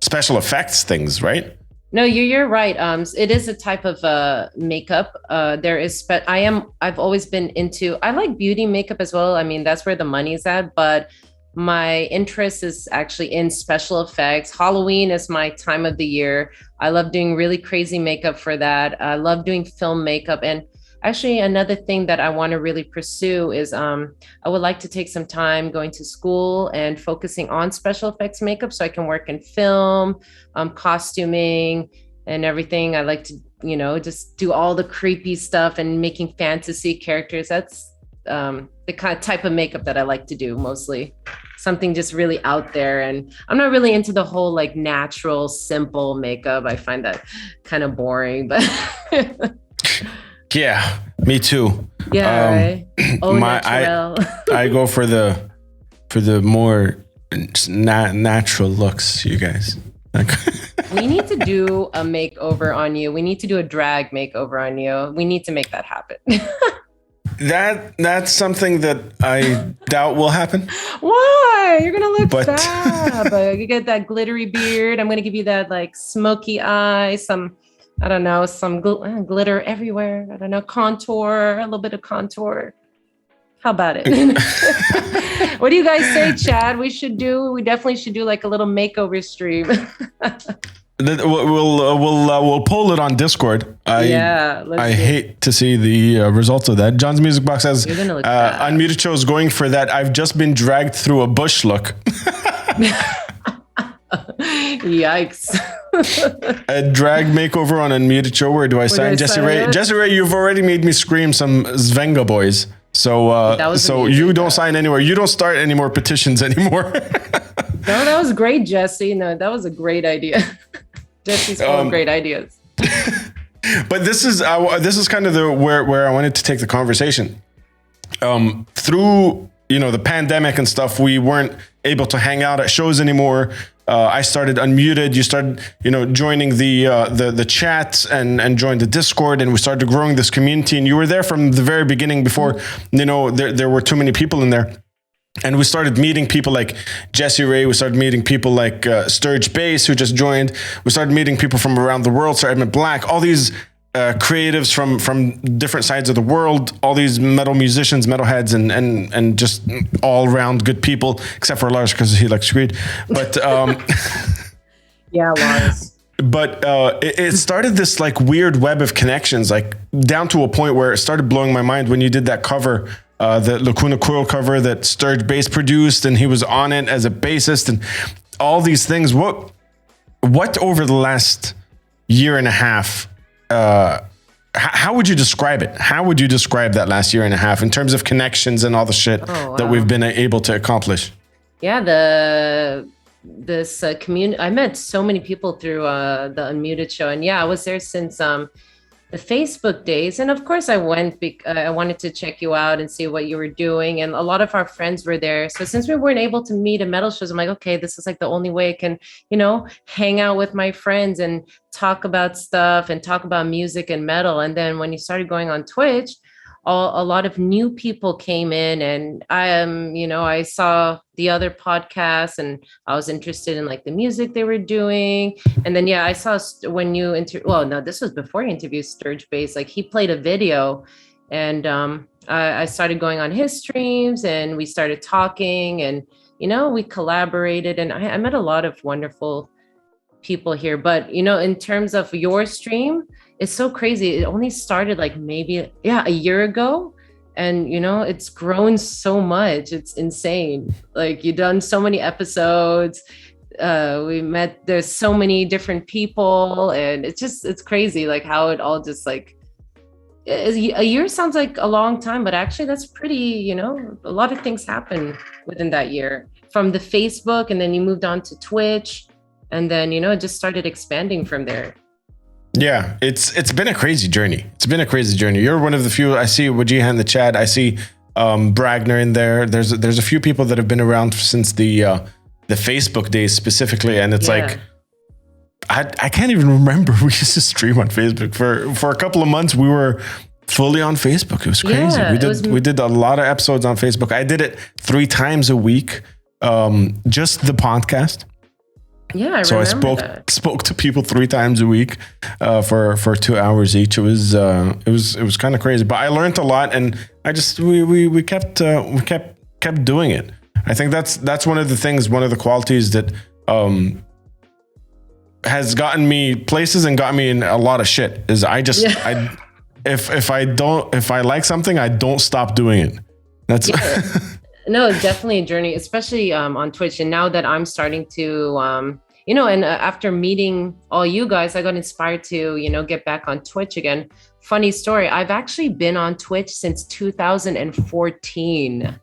special effects things, right? No, you're right. It is a type of makeup. There is, but I've always been into, I like beauty makeup as well. I mean, that's where the money's at, but my interest is actually in special effects. Halloween is my time of the year. I love doing really crazy makeup for that. I love doing film makeup. And actually another thing that I want to really pursue is I would like to take some time going to school and focusing on special effects makeup so I can work in film, costuming and everything. I like to, just do all the creepy stuff and making fantasy characters. That's the kind of type of makeup that I like to do mostly. Something just really out there. And I'm not really into the whole like natural, simple makeup. I find that kind of boring, but yeah, me too. Yeah, right. I go for the more natural looks, you guys. We need to do a makeover on you. We need to do a drag makeover on you. We need to make that happen. That's something that I doubt will happen. Why? You're gonna look fab. You get that glittery beard. I'm gonna give you that like smoky eye, some glitter everywhere. I don't know, contour, a little bit of contour. How about it? What do you guys say, Chad? We definitely should do like a little makeover stream. We'll pull it on Discord. I hate to see the results of that. John's Music Box says Unmuted Show is going for that. I've just been dragged through a bush look. Yikes. A drag makeover on Unmuted Show. Where do I sign? Jesse Ray. Jesse Ray, you've already made me scream some Zvenga boys. So you don't sign anywhere. You don't start any more petitions anymore. No, that was great, Jesse. No, that was a great idea. Jesse's full of great ideas. But this is kind of where I wanted to take the conversation. Through the pandemic and stuff, we weren't able to hang out at shows anymore. I started Unmuted. You started joining the chat and joined the Discord, and we started growing this community. And you were there from the very beginning before there were too many people in there. And we started meeting people like Jesse Ray. We started meeting people like Sturge Bass, who just joined. We started meeting people from around the world. So Edmund Black, all these creatives from different sides of the world, all these metal musicians, metalheads, and just all around good people, except for Lars because he likes to read. But yeah, Lars. But it started this like weird web of connections, like down to a point where it started blowing my mind when you did that cover. The Lacuna Coil cover that Sturge Bass produced, and he was on it as a bassist, and all these things. What over the last year and a half, how would you describe it? How would you describe that last year and a half in terms of connections and all the shit that we've been able to accomplish? Yeah, this community. I met so many people through the Unmuted Show, and yeah, I was there since the Facebook days. And of course I went, I wanted to check you out and see what you were doing. And a lot of our friends were there. So since we weren't able to meet at metal shows, I'm like, okay, this is like the only way I can, hang out with my friends and talk about stuff and talk about music and metal. And then when you started going on Twitch, a lot of new people came in, and I saw the other podcasts, and I was interested in like the music they were doing. And then I saw when you this was before you interviewed Sturge Bass. Like he played a video, and I started going on his streams, and we started talking, and we collaborated, and I met a lot of wonderful people here. But in terms of your stream, it's so crazy. It only started like maybe a year ago, and it's grown so much. It's insane. Like you've done so many episodes. We met, there's so many different people, and it's crazy like how it all just like, a year sounds like a long time, but actually that's pretty, you know, a lot of things happen within that year, from the Facebook, and then you moved on to Twitch, and then, you know, it just started expanding from there. Yeah, it's been a crazy journey. You're one of the few. I see Wajiha in the chat. I see Bragner in there. There's a few people that have been around since the Facebook days specifically, and it's like I can't even remember. We used to stream on Facebook for a couple of months. We were fully on Facebook. It was crazy. We did a lot of episodes on Facebook. I did it 3 times a week, just the podcast. Yeah, I so I spoke to people 3 times a week for 2 hours each. It was kind of crazy, but I learned a lot, and I just we kept doing it. I think that's one of the things, one of the qualities that has gotten me places and got me in a lot of shit is if I like something, I don't stop doing it. That's No, it's definitely a journey, especially on Twitch. And now that I'm starting to, you know, and after meeting all you guys, I got inspired to, you know, get back on Twitch again. Funny story, I've actually been on Twitch since 2014.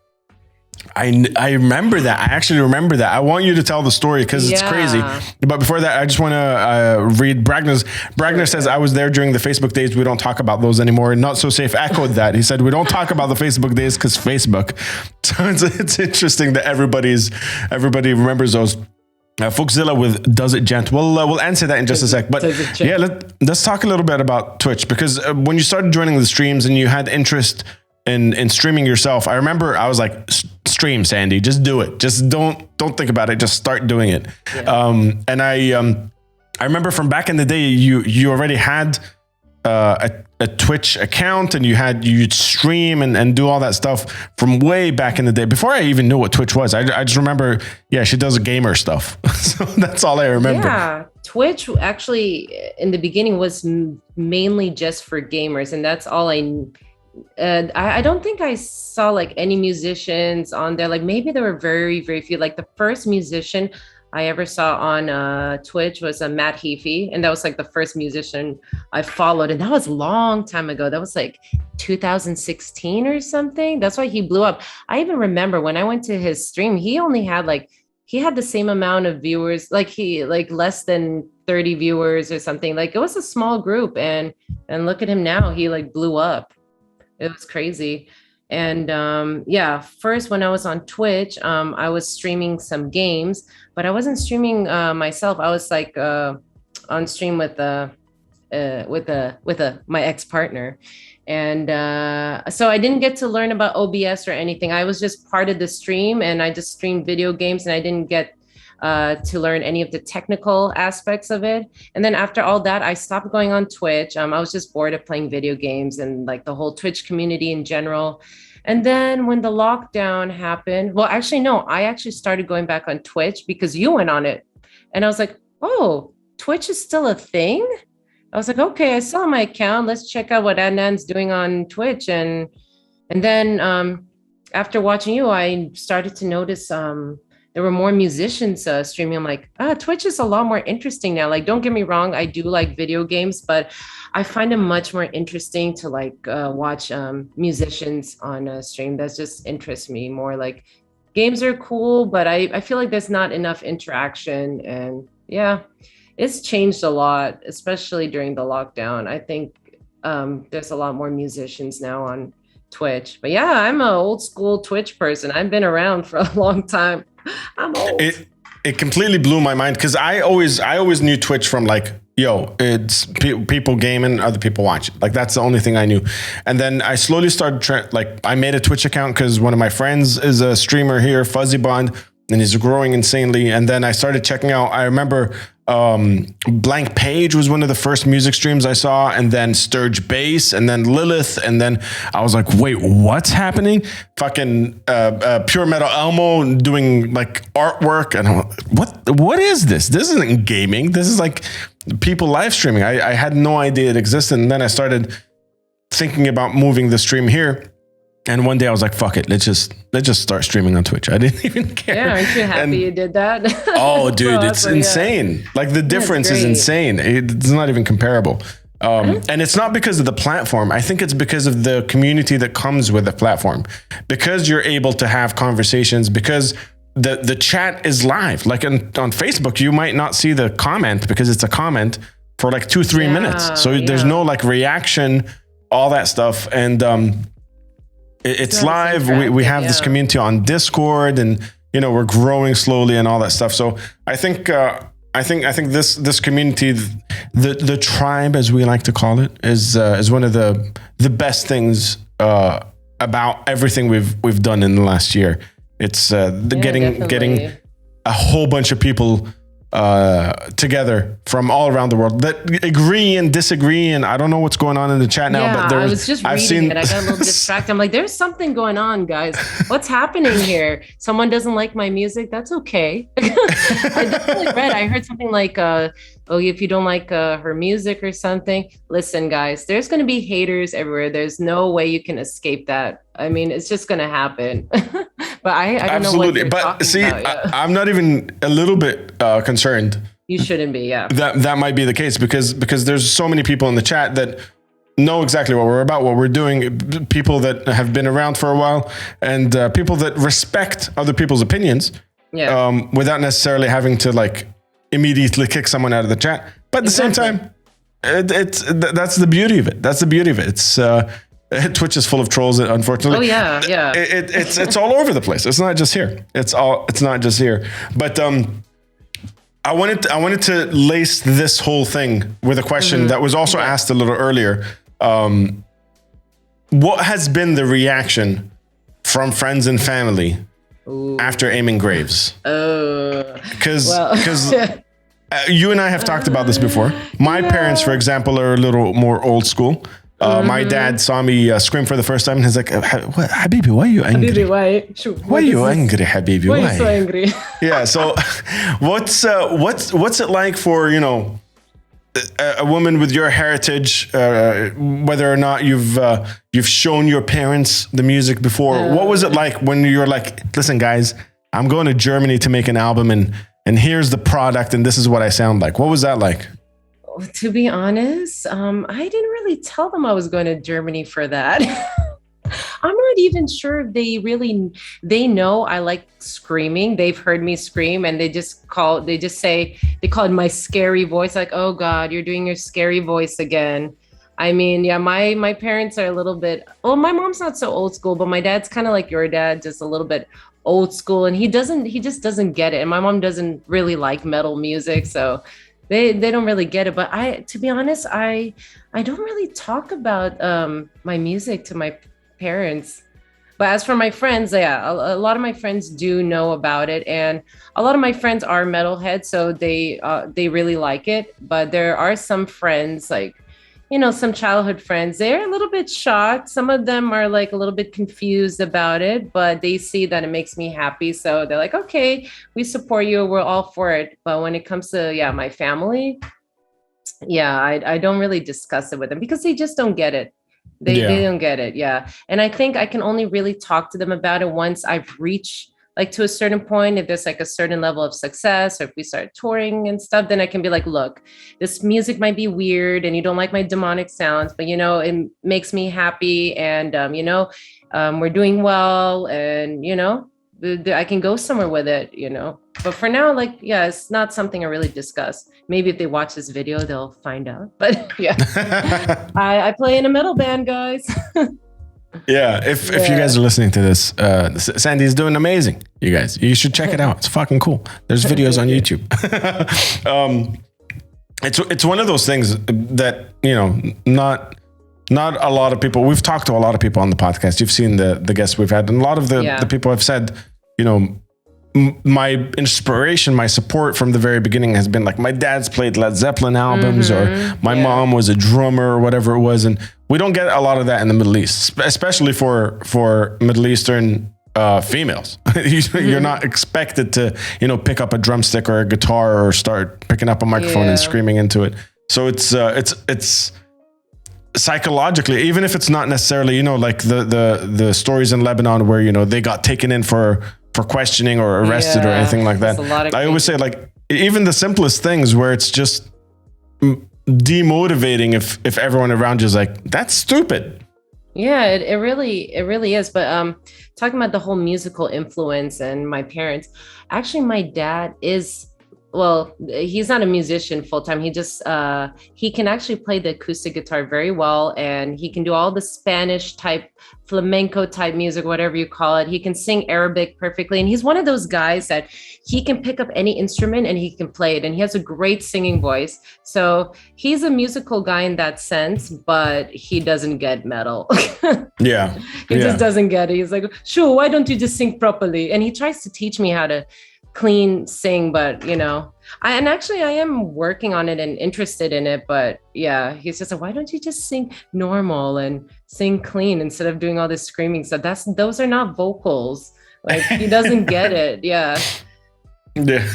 I remember that. I actually remember that. I want you to tell the story because it's crazy. But before that, I just want to read Bragner's. Bragner says, I was there during the Facebook days. We don't talk about those anymore. Not So Safe echoed that. He said, we don't talk about the Facebook days because Facebook. So it's interesting that everybody remembers those. Folkzilla with Does It Gent. We'll answer that in just a sec. But yeah, let's talk a little bit about Twitch, because when you started joining the streams and you had interest in streaming yourself, I remember I was like, stream, Sandy, just do it. Just don't think about it. Just start doing it. Yeah. And I remember from back in the day, you already had a Twitch account, and you'd stream and do all that stuff from way back in the day before I even knew what Twitch was. I just remember, she does gamer stuff. So that's all I remember. Yeah, Twitch actually in the beginning was mainly just for gamers, and that's all I don't think I saw like any musicians on there. Like maybe there were very, very few. Like the first musician I ever saw on Twitch was Matt Heafy, and that was like the first musician I followed, and that was a long time ago. That was like 2016 or something. That's why he blew up. I even remember when I went to his stream, he had the same amount of viewers, like less than 30 viewers or something. Like it was a small group, and look at him now. He like blew up. It was crazy. And first when I was on Twitch, I was streaming some games, but I wasn't streaming myself. I was like on stream with my ex-partner. And so I didn't get to learn about OBS or anything. I was just part of the stream, and I just streamed video games, and I didn't get to learn any of the technical aspects of it. And then after all that, I stopped going on Twitch. I was just bored of playing video games and like the whole Twitch community in general. And then when the lockdown happened, I actually started going back on Twitch because you went on it. And I was like, oh, Twitch is still a thing? I was like, okay, I saw my account. Let's check out what Adnan's doing on Twitch. And then after watching you, I started to notice there were more musicians streaming. I'm like, Twitch is a lot more interesting now. Like, don't get me wrong, I do like video games, but I find it much more interesting to like watch musicians on a stream. That just interests me more. Like, games are cool, but I feel like there's not enough interaction. And yeah, it's changed a lot, especially during the lockdown. I think there's a lot more musicians now on Twitch. But yeah, I'm an old school Twitch person. I've been around for a long time. I'm old. It completely blew my mind, because I always knew Twitch from like, it's people gaming, other people watching. Like that's the only thing I knew. And then I slowly started I made a Twitch account because one of my friends is a streamer here, Fuzzy Bond, and he's growing insanely. And then I started checking out. I remember Blank Page was one of the first music streams I saw, and then Sturge Bass, and then Lilith, and then I was like, wait, what's happening? Fucking Pure Metal Elmo doing like artwork, and I'm like, what is this? This isn't gaming. This is like people live streaming. I had no idea it existed, and then I started thinking about moving the stream here. And one day I was like, fuck it. Let's just start streaming on Twitch. I didn't even care. Yeah, aren't you happy you did that? Oh, dude, it's insane. Like the difference is insane. It's not even comparable. And it's not because of the platform. I think it's because of the community that comes with the platform. Because you're able to have conversations, because the chat is live. Like on Facebook, you might not see the comment because it's a comment for like 2-3 minutes. So there's no like reaction, all that stuff. And it's live. We have this community on Discord, and we're growing slowly and all that stuff. So I think this community, the tribe, as we like to call it, is one of the best things about everything we've done in the last year. It's getting a whole bunch of people together from all around the world that agree and disagree, and I don't know what's going on in the chat now. But I was just reading it. I got a little distracted. I'm like, there's something going on, guys. What's happening here? Someone doesn't like my music. That's okay. I definitely read. I heard something like, if you don't like her music or something, listen, guys. There's going to be haters everywhere. There's no way you can escape that. I mean, it's just going to happen. But I don't know what you're talking about. I'm not even a little bit concerned. You shouldn't be, yeah. That might be the case because there's so many people in the chat that know exactly what we're about, what we're doing. People that have been around for a while, and people that respect other people's opinions, without necessarily having to like immediately kick someone out of the chat. But at the same time, that's the beauty of it. That's the beauty of it. It's Twitch is full of trolls, unfortunately. Oh yeah. It's all over the place. It's not just here. It's not just here. But I wanted to lace this whole thing with a question that was also asked a little earlier. What has been the reaction from friends and family after aiming graves? Because you and I have talked about this before. My parents, for example, are a little more old school. My dad saw me scream for the first time, and he's like, "What, Habibi, why are you angry? Habibi, why? Why are you angry, Habibi? Why are you so angry?" Yeah. So, what's it like for a woman with your heritage, whether or not you've shown your parents the music before? What was it like when you were like, "Listen, guys, I'm going to Germany to make an album, and here's the product, and this is what I sound like"? What was that like? To be honest, I didn't really tell them I was going to Germany for that. I'm not even sure if they know I like screaming. They've heard me scream, and they call it my scary voice. Like, oh God, you're doing your scary voice again. I mean, yeah, my parents are a little bit, my mom's not so old school, but my dad's kind of like your dad, just a little bit old school, and he just doesn't get it. And my mom doesn't really like metal music, so They don't really get it. But to be honest, I don't really talk about my music to my parents. But as for my friends, a lot of my friends do know about it, and a lot of my friends are metalheads, so they really like it. But there are some friends, like, some childhood friends, they're a little bit shocked. Some of them are like a little bit confused about it, but they see that it makes me happy. So they're like, okay, we support you. We're all for it. But when it comes to, my family, I don't really discuss it with them because they just don't get it. They don't get it. Yeah. And I think I can only really talk to them about it once I've reached like to a certain point. If there's like a certain level of success, or if we start touring and stuff, then I can be like, look, this music might be weird and you don't like my demonic sounds, but it makes me happy, and we're doing well, and I can go somewhere with it, But for now, it's not something I really discuss. Maybe if they watch this video, they'll find out. But yeah, I play in a metal band, guys. Yeah, if you guys are listening to this, Sandy's doing amazing. You guys, you should check it out. It's fucking cool. There's videos on YouTube. It's one of those things that not a lot of people. We've talked to a lot of people on the podcast. You've seen the guests we've had, and a lot of the people have said, my inspiration, my support from the very beginning has been like, my dad's played Led Zeppelin albums, or my mom was a drummer, or whatever it was. And we don't get a lot of that in the Middle East, especially for Middle Eastern females. You're not expected to, pick up a drumstick or a guitar or start picking up a microphone and screaming into it. So it's psychologically, even if it's not necessarily, you know, like the stories in Lebanon where, you know, they got taken in for questioning or arrested or anything like that. I always say, like, even the simplest things where it's just demotivating if everyone around you is like, that's stupid. Yeah, it really is. But talking about the whole musical influence and my parents, actually my dad is, well, he's not a musician full time. He just he can actually play the acoustic guitar very well, and he can do all the Spanish type, flamenco type music, whatever you call it. He can sing Arabic perfectly, and he's one of those guys that he can pick up any instrument and he can play it, and he has a great singing voice. So he's a musical guy in that sense, but he doesn't get metal. Yeah, he just doesn't get it. He's like, sure, why don't you just sing properly? And he tries to teach me how to clean sing, but you know, I am working on it and interested in it, but yeah, he's just like, why don't you just sing normal and sing clean instead of doing all this screaming stuff? Those are not vocals. Like, he doesn't get it. Yeah. Yeah.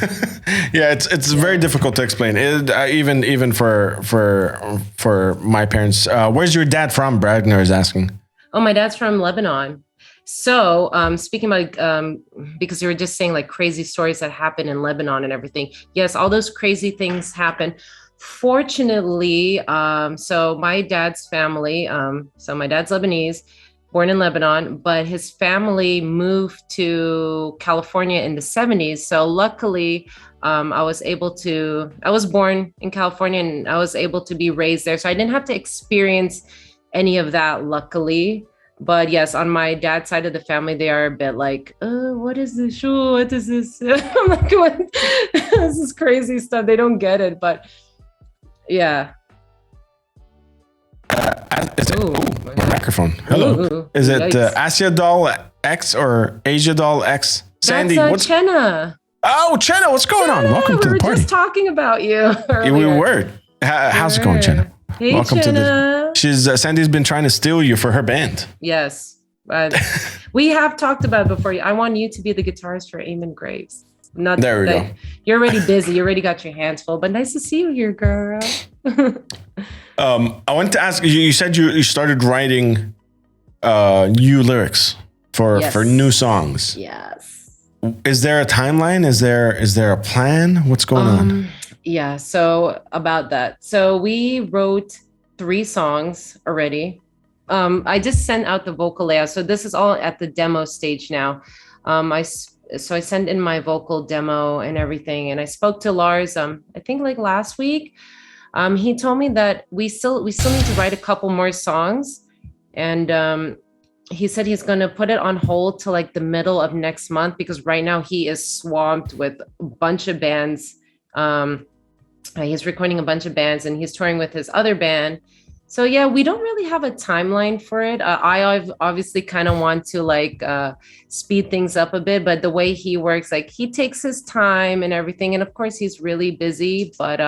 Yeah, it's very difficult to explain it, even for my parents. Where's your dad from? Bragner is asking. Oh, my dad's from Lebanon. So speaking about, because you were just saying like crazy stories that happen in Lebanon and everything. Yes, all those crazy things happen. Fortunately, so my dad's family, so my dad's Lebanese, born in Lebanon, but his family moved to California in the 70s. So luckily, I was born in California and I was able to be raised there. So I didn't have to experience any of that, luckily. But yes, on my dad's side of the family, they are a bit like, what is this? What is this? I'm like, what? This is crazy stuff. They don't get it, but yeah. Microphone. Hello. Is it Asia Doll X or Asia Doll X? Sandy, that's Chenna. Oh, Chenna, what's going on? Welcome to the party. We were just talking about you earlier. Yeah, we were. How's it going, Chenna? Hey, welcome Chenna. Sandy's been trying to steal you for her band. Yes. We have talked about it before. I want you to be the guitarist for Eamon Graves. Not there we go. You're already busy. You already got your hands full, but nice to see you here, girl. I wanted to ask you, you said you started writing new lyrics for new songs. Yes. Is there a timeline? Is there a plan? What's going on? Yeah, so about that. So we wrote 3 songs already. I just sent out the vocal layout. So this is all at the demo stage now. I sent in my vocal demo and everything, and I spoke to Lars. I think like last week. He told me that we still need to write a couple more songs, and he said he's going to put it on hold till like the middle of next month because right now he is swamped with a bunch of bands. He's recording a bunch of bands and he's touring with his other band. So yeah, we don't really have a timeline for it. I obviously kind of want to like speed things up a bit, but the way he works, like he takes his time and everything. And of course he's really busy, but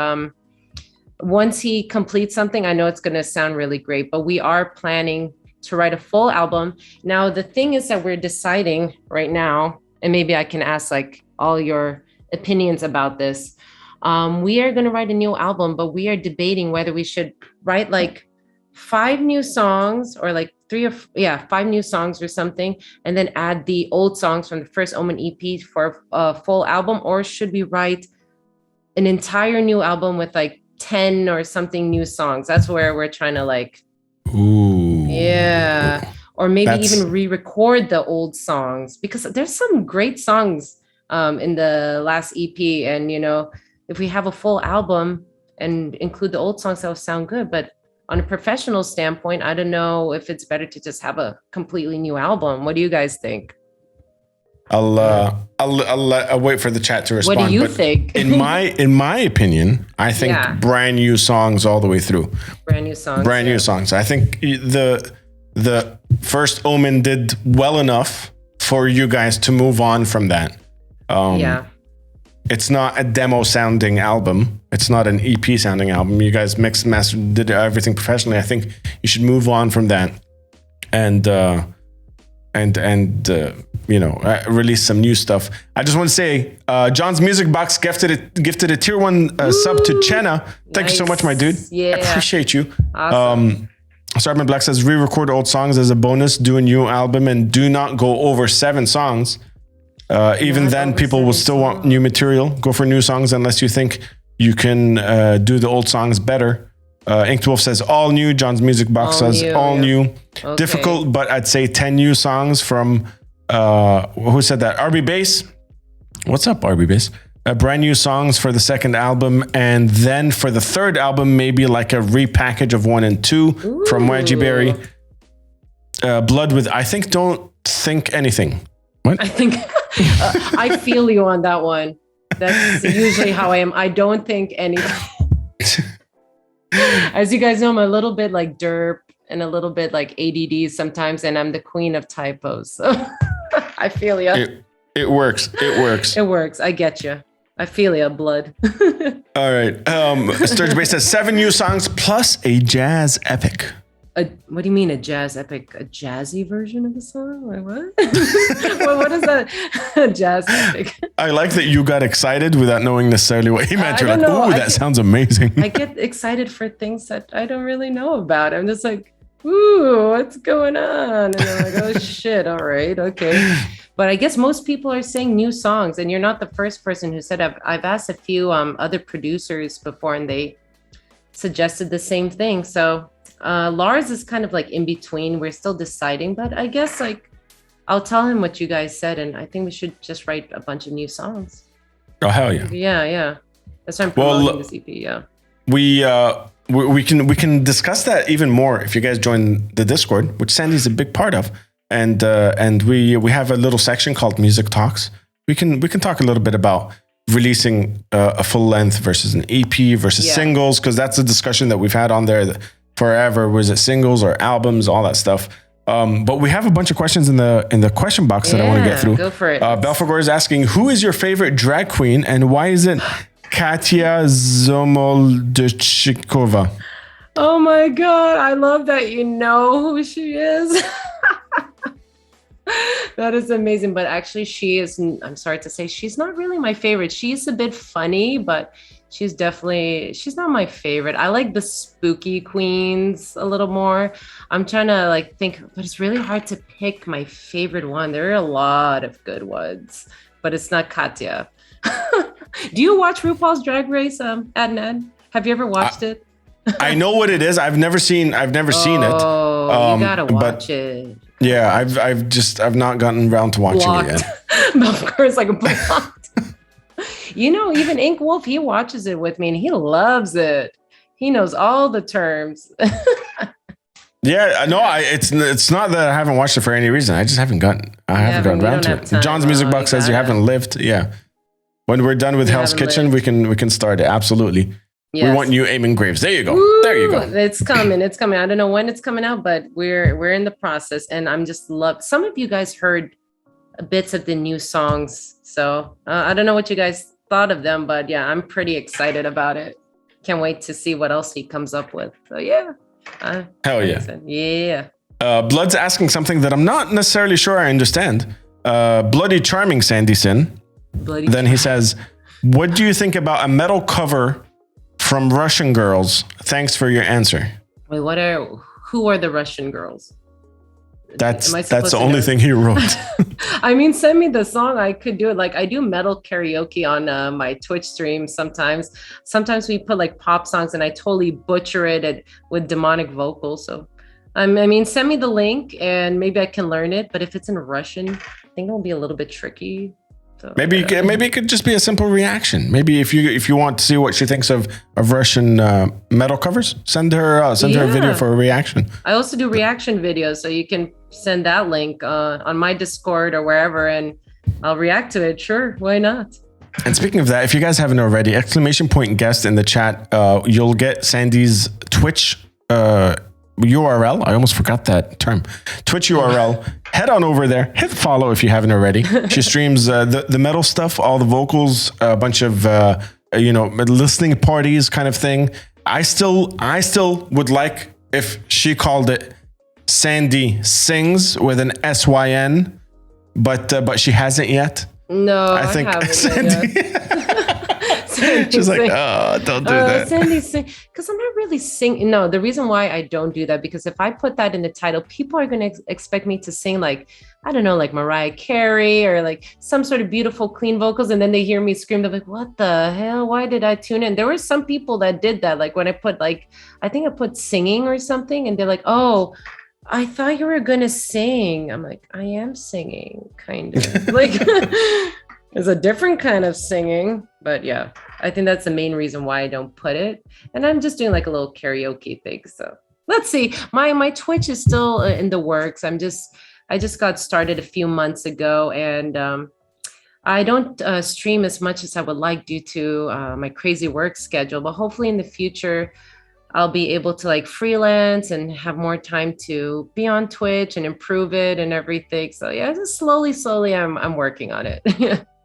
once he completes something, I know it's going to sound really great, but we are planning to write a full album. Now, the thing is that we're deciding right now, and maybe I can ask like all your opinions about this. We are going to write a new album, but we are debating whether we should write like 5 new songs or like 5 new songs or something, and then add the old songs from the first Omen EP for a full album, or should we write an entire new album with like 10 or something new songs? That's where we're trying to like, yeah, or maybe even re-record the old songs, because there's some great songs in the last EP, and you know, if we have a full album and include the old songs, that will sound good. But on a professional standpoint, I don't know if it's better to just have a completely new album. What do you guys think? I'll wait for the chat to respond. What do you think? in my opinion, I think brand new songs all the way through. Brand new songs. I think the first Omen did well enough for you guys to move on from that. It's not a demo sounding album. It's not an EP sounding album. You guys mixed and mastered, did everything professionally. I think you should move on from that and release some new stuff. I just want to say, John's Music Box gifted a tier 1 sub to Chenna. Thank you so much, my dude. Yeah. I appreciate you. Awesome. Starman Black says, re-record old songs as a bonus, do a new album, and do not go over 7 songs. Even then, people will still want new material. Go for new songs unless you think you can do the old songs better. Inked Wolf says, all new. John's Music Box says, all new. Okay. Difficult, but I'd say 10 new songs from, who said that? RB Bass. What's up, RB Bass? Brand new songs for the second album, and then for the third album, maybe like a repackage of 1 and 2 from YG Berry. Blood with I think Don't Think Anything. What? I think I feel you on that one. That's usually how I am. I don't think anything. As you guys know, I'm a little bit like derp and a little bit like ADD sometimes, and I'm the queen of typos. So I feel you. It works. It works. It works. I get you. I feel ya, blood. All right. Sturge Bay says 7 new songs plus a jazz epic. What do you mean a jazz epic? A jazzy version of the song? Like what? Well, what is that? A jazz epic. I like that you got excited without knowing necessarily what he meant. You're like, oh, that sounds amazing. I get excited for things that I don't really know about. I'm just like, ooh, what's going on? And I'm like, oh shit, all right, okay. But I guess most people are saying new songs, and you're not the first person who said. I've asked a few other producers before, and they suggested the same thing. So Lars is kind of like in between. We're still deciding, but I guess like I'll tell him what you guys said, and I think we should just write a bunch of new songs. Oh hell yeah! Yeah. That's why I'm promoting this EP. Yeah. We can discuss that even more if you guys join the Discord, which Sandy's a big part of. And we have a little section called Music Talks. We can talk a little bit about releasing a full length versus an EP versus singles, because that's a discussion that we've had on there forever. Was it singles or albums, all that stuff? But we have a bunch of questions in the question box that I want to get through. Go for it. Belfagor is asking, who is your favorite drag queen, and why is it Katya Zomoldchikova? Oh my God, I love that you know who she is. That is amazing. But actually she is, I'm sorry to say, she's not really my favorite. She's a bit funny, but she's not my favorite. I like the spooky queens a little more. I'm trying to like think, but it's really hard to pick my favorite one. There are a lot of good ones, but it's not Katya. Do you watch RuPaul's Drag Race, Adnan? Have you ever watched it? I know what it is. I've never seen it. Oh, you gotta watch it. Yeah, I've not gotten around to watching it yet. Of course, like blocked. You know, even Ink Wolf, he watches it with me and he loves it. He knows all the terms. Yeah, no, it's not that I haven't watched it for any reason. I just haven't gotten around to it. John's Music Box says you haven't lived. Yeah. When we're done with Hell's Kitchen, we can start it. Absolutely. Yes. We want new Aiming Graves. There you go. Woo! There you go. It's coming. I don't know when it's coming out, but we're in the process, and I'm just love. Some of you guys heard bits of the new songs, so I don't know what you guys thought of them, but yeah, I'm pretty excited about it. Can't wait to see what else he comes up with. So yeah. Hell yeah. Yeah. Blood's asking something that I'm not necessarily sure I understand. Bloody Charming Sandy Syn. Then he says, what do you think about a metal cover from Russian girls? Thanks for your answer. Wait, who are the Russian girls? That's the only thing he wrote. I mean, send me the song. I could do it. Like I do metal karaoke on my Twitch stream sometimes. Sometimes we put like pop songs and I totally butcher it with demonic vocals. So I mean, send me the link and maybe I can learn it. But if it's in Russian, I think it'll be a little bit tricky. So, maybe it could just be a simple reaction. Maybe if you want to see what she thinks of Russian metal covers, send her a video for a reaction. I also do reaction videos, so you can send that link on my Discord or wherever, and I'll react to it. Sure, why not? And speaking of that, if you guys haven't already, !guest in the chat, you'll get Sandy's Twitch URL. I almost forgot that term. Twitch URL. Head on over there. Hit follow if you haven't already. She streams the metal stuff, all the vocals, a bunch of listening parties kind of thing. I still would like if she called it Sandy Sings with an SYN, but she hasn't yet. No, I think Sandy. She's like, oh, don't do that. Sandy Syn, because I'm not really singing. No, the reason why I don't do that, because if I put that in the title, people are going to expect me to sing like, I don't know, like Mariah Carey or like some sort of beautiful, clean vocals. And then they hear me scream. They're like, what the hell? Why did I tune in? There were some people that did that. Like when I put like, I think I put singing or something. And they're like, oh, I thought you were going to sing. I'm like, I am singing, kind of. Like, it's a different kind of singing. But yeah, I think that's the main reason why I don't put it. And I'm just doing like a little karaoke thing. So let's see. My Twitch is still in the works. I just got started a few months ago, and I don't stream as much as I would like due to my crazy work schedule. But hopefully in the future, I'll be able to like freelance and have more time to be on Twitch and improve it and everything. So yeah, just slowly, I'm working on it.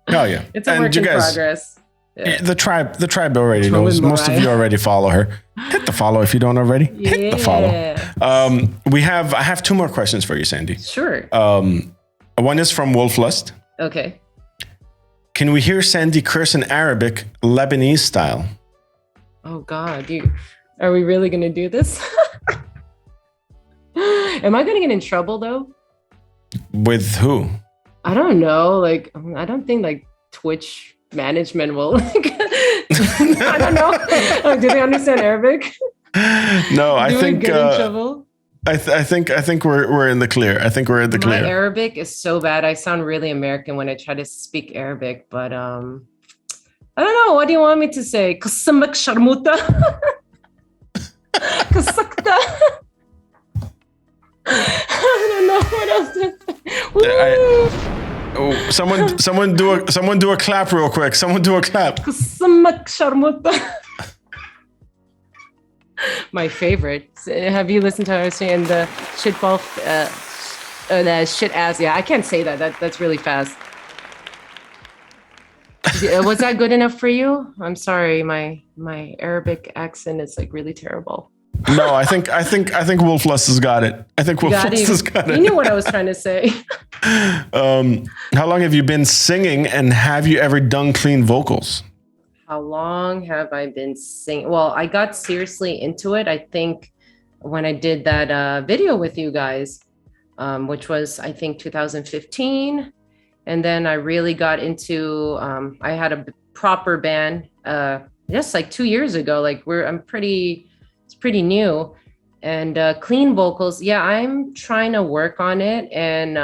Oh yeah, it's a work in progress. Yeah. The tribe already knows. Most of you already follow her. Hit the follow if you don't already. Hit the follow. I have two more questions for you, Sandy. Sure. One is from Wolflust. Okay. Can we hear Sandy curse in Arabic, Lebanese style? Oh God, are we really gonna do this? Am I gonna get in trouble though? With who? I don't know. Like, I don't think like Twitch management will. I don't know. Do they understand Arabic? No, I think. Get in trouble? I think we're in the clear. I think we're in the clear. My Arabic is so bad. I sound really American when I try to speak Arabic, but I don't know. What do you want me to say? Kasamak sharmuta. Kasakta. I don't know what else to say. Someone do a clap real quick. Someone do a clap. Kasamak sharmuta. My favorite. Have you listened to her saying the shitball, the shit ass? Yeah, I can't say that. That's really fast. Was that good enough for you? I'm sorry, my Arabic accent is like really terrible. No, I think Wolflust has got it. I think Wolflust has got it. You knew what I was trying to say. How long have you been singing, and have you ever done clean vocals? How long have I been singing? Well, I got seriously into it, I think, when I did that video with you guys, which was, I think, 2015. And then I really got into, I had a proper band just like 2 years ago. Like it's pretty new. And clean vocals, yeah, I'm trying to work on it. And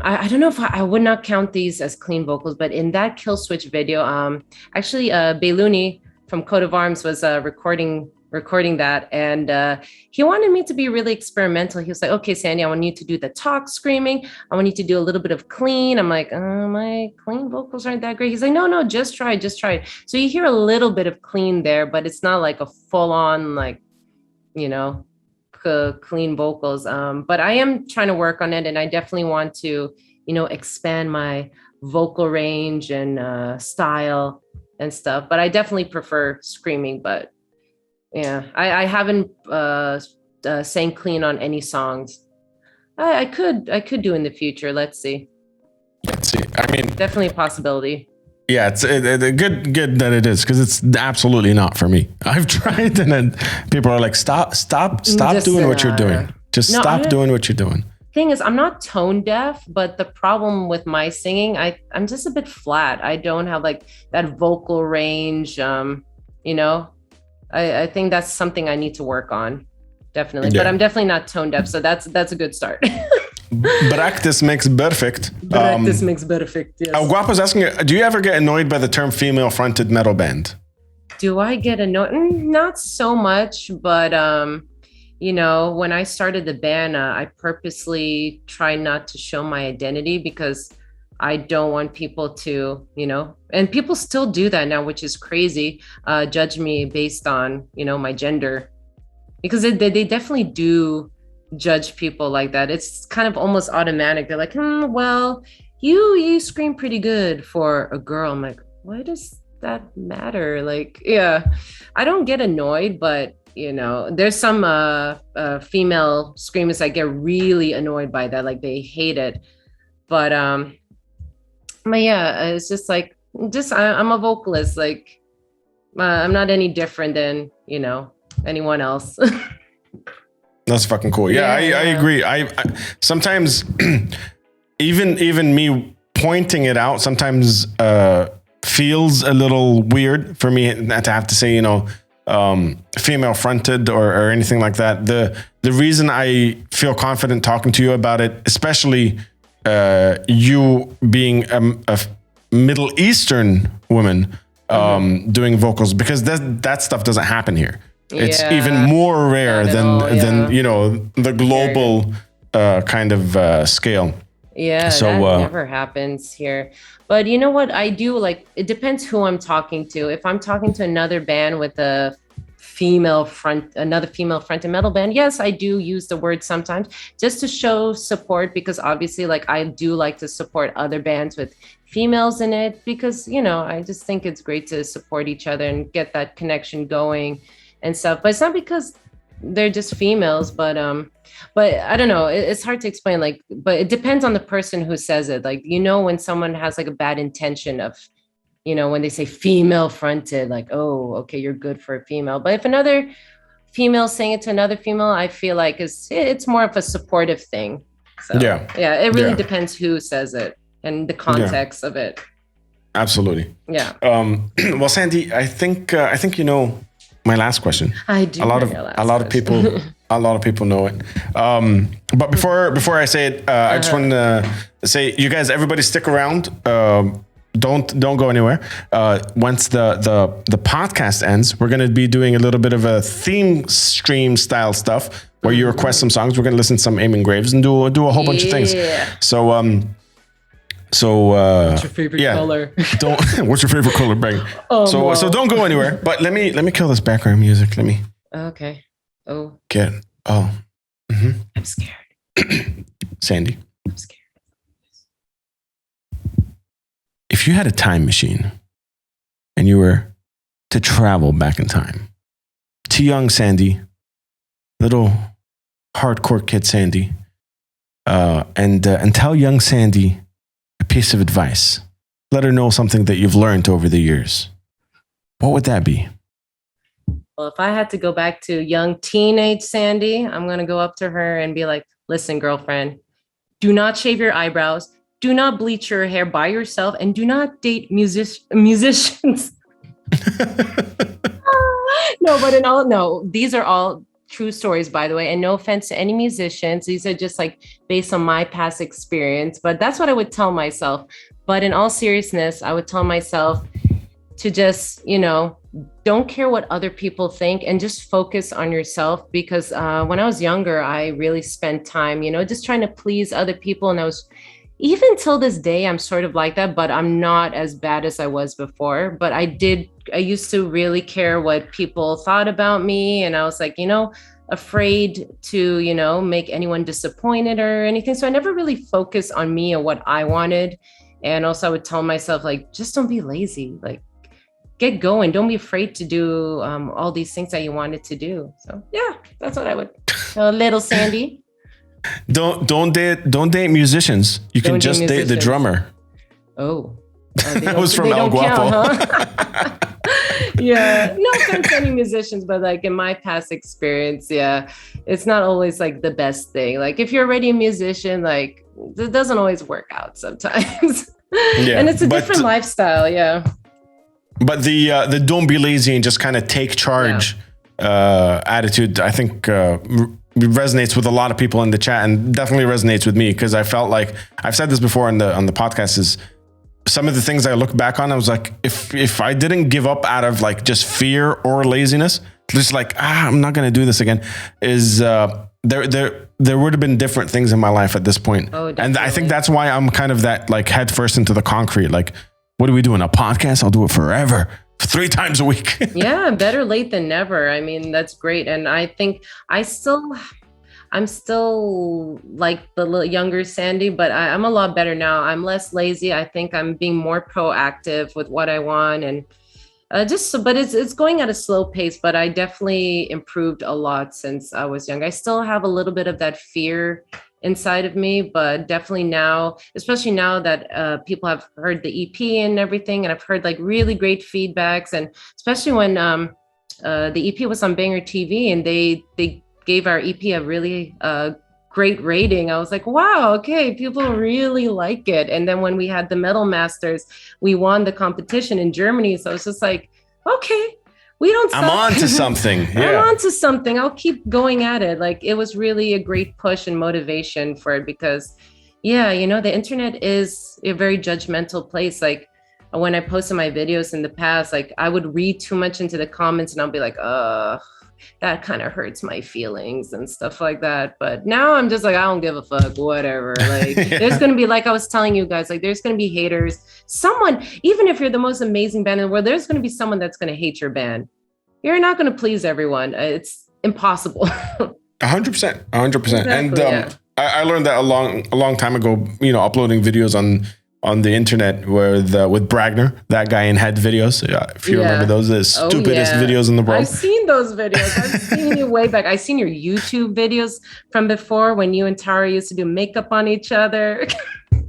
I don't know if I would not count these as clean vocals, but in that Kill Switch video, actually Beiluni from Coat of Arms was recording that, and he wanted me to be really experimental. He was like, okay, Sandy, I want you to do the talk screaming. I want you to do a little bit of clean. I'm like, my clean vocals aren't that great. He's like, no, just try it. So you hear a little bit of clean there, but it's not like a full on, like, clean vocals. But I am trying to work on it, and I definitely want to, expand my vocal range and style and stuff. But I definitely prefer screaming. But yeah, I haven't sang clean on any songs. I could do in the future. Let's see. I mean, definitely a possibility. Yeah, it's good that it is, because it's absolutely not for me. I've tried, and then people are like, stop doing what you're doing. Just stop doing what you're doing. Thing is, I'm not tone deaf, but the problem with my singing, I'm just a bit flat. I don't have like that vocal range. I think that's something I need to work on, definitely. Yeah. But I'm definitely not tone deaf, so that's a good start. Practice makes perfect. Practice makes perfect, yes. Guapo's asking, do you ever get annoyed by the term female-fronted metal band? Do I get annoyed? Not so much, but when I started the band, I purposely try not to show my identity, because I don't want people to, and people still do that now, which is crazy, judge me based on, my gender, because they definitely do judge people like that. It's kind of almost automatic. They're like, well, you scream pretty good for a girl. I'm like, why does that matter? Like, yeah, I don't get annoyed, but there's some female screamers that get really annoyed by that, like they hate it. But yeah, it's just like, I'm a vocalist. Like, I'm not any different than, anyone else. That's fucking cool. Yeah, I agree. I sometimes even me pointing it out sometimes feels a little weird for me to have to say, female fronted or anything like that. The reason I feel confident talking to you about it, especially you being a Middle Eastern woman doing vocals, because that stuff doesn't happen here. It's even more rare than the global kind of scale. Yeah, so that never happens here. But you know what? I do like, it depends who I'm talking to. If I'm talking to another band with another female fronted metal band, yes, I do use the word sometimes just to show support, because obviously like I do like to support other bands with females in it, because, I just think it's great to support each other and get that connection going and stuff. But it's not because they're just females, but I don't know. It's hard to explain, like, but it depends on the person who says it. Like, when someone has like a bad intention of, when they say female fronted, like, oh, okay, you're good for a female. But if another female saying it to another female, I feel like it's more of a supportive thing. So yeah, it really depends who says it and the context of it. Absolutely. Yeah. Well, Sandy, I think my last question. I do. A lot of people know it. But before I say it, I just want to say, you guys, everybody, stick around. Don't go anywhere. Once the podcast ends, we're going to be doing a little bit of a theme stream style stuff where you request some songs. We're going to listen to some Amen Graves and do a whole bunch of things. So what's your favorite color? What's your favorite color, Bang? So don't go anywhere. But let me kill this background music. Let me. Okay. Oh. Mm-hmm. I'm scared. Sandy. I'm scared. If you had a time machine and you were to travel back in time to young Sandy, little hardcore kid Sandy, and tell young Sandy a piece of advice, let her know something that you've learned over the years, what would that be? Well, if I had to go back to young teenage Sandy, I'm going to go up to her and be like, listen, girlfriend, do not shave your eyebrows. Do not bleach your hair by yourself, and do not date musicians. These are all true stories, by the way, and no offense to any musicians. These are just like based on my past experience, but that's what I would tell myself. But in all seriousness, I would tell myself to just, don't care what other people think and just focus on yourself. Because when I was younger, I really spent time, just trying to please other people. And even till this day, I'm sort of like that, but I'm not as bad as I was before. But I used to really care what people thought about me. And I was like, afraid to, make anyone disappointed or anything. So I never really focused on me or what I wanted. And also I would tell myself, like, just don't be lazy, like, get going. Don't be afraid to do all these things that you wanted to do. So yeah, that's what I would tell little Sandy. Don't date musicians. You can just date the drummer. Oh, that was from El Guapo. Count, huh? Yeah, no offense to any musicians, but like in my past experience, yeah, it's not always like the best thing. Like if you're already a musician, like it doesn't always work out sometimes. Yeah, and it's a different lifestyle. Yeah. But the don't be lazy and just kind of take charge attitude, I think resonates with a lot of people in the chat, and definitely resonates with me, because I felt like, I've said this before on the podcast, is some of the things I look back on, I was like, if I didn't give up out of like just fear or laziness, just like, I'm not going to do this again, is there would have been different things in my life at this point. Oh, and I think that's why I'm kind of that like head first into the concrete. Like, what are we doing? A podcast? I'll do it forever. 3 times a week. Yeah, better late than never. I mean, that's great. And I think I'm still like the little younger Sandy, but I'm a lot better now. I'm less lazy. I think I'm being more proactive with what I want, and but it's going at a slow pace, but I definitely improved a lot since I was young. I still have a little bit of that fear inside of me, but definitely now, especially now that people have heard the EP and everything, and I've heard like really great feedbacks, and especially when the EP was on Banger TV and they gave our EP a really great rating. I was like, wow, okay, people really like it. And then when we had the Metal Masters, we won the competition in Germany. So it's just like, okay, we don't suck. I'm on to something. I'm on to something. I'll keep going at it. Like, it was really a great push and motivation for it because, yeah, you know, the internet is a very judgmental place. Like, when I posted my videos in the past, like, I would read too much into the comments and I'll be like, that kind of hurts my feelings and stuff like that. But now I'm just like, I don't give a fuck, whatever. Like, there's going to be, like I was telling you guys, like, there's going to be haters. Someone, even if you're the most amazing band in the world, there's going to be someone that's going to hate your band. You're not going to please everyone. It's impossible. 100%. 100%. And I learned that a long time ago, you know, uploading videos on the internet with Bragner, that guy in Head Videos. If you remember those, the stupidest videos in the world. I've seen those videos. I've seen you way back. I've seen your YouTube videos from before when you and Tara used to do makeup on each other.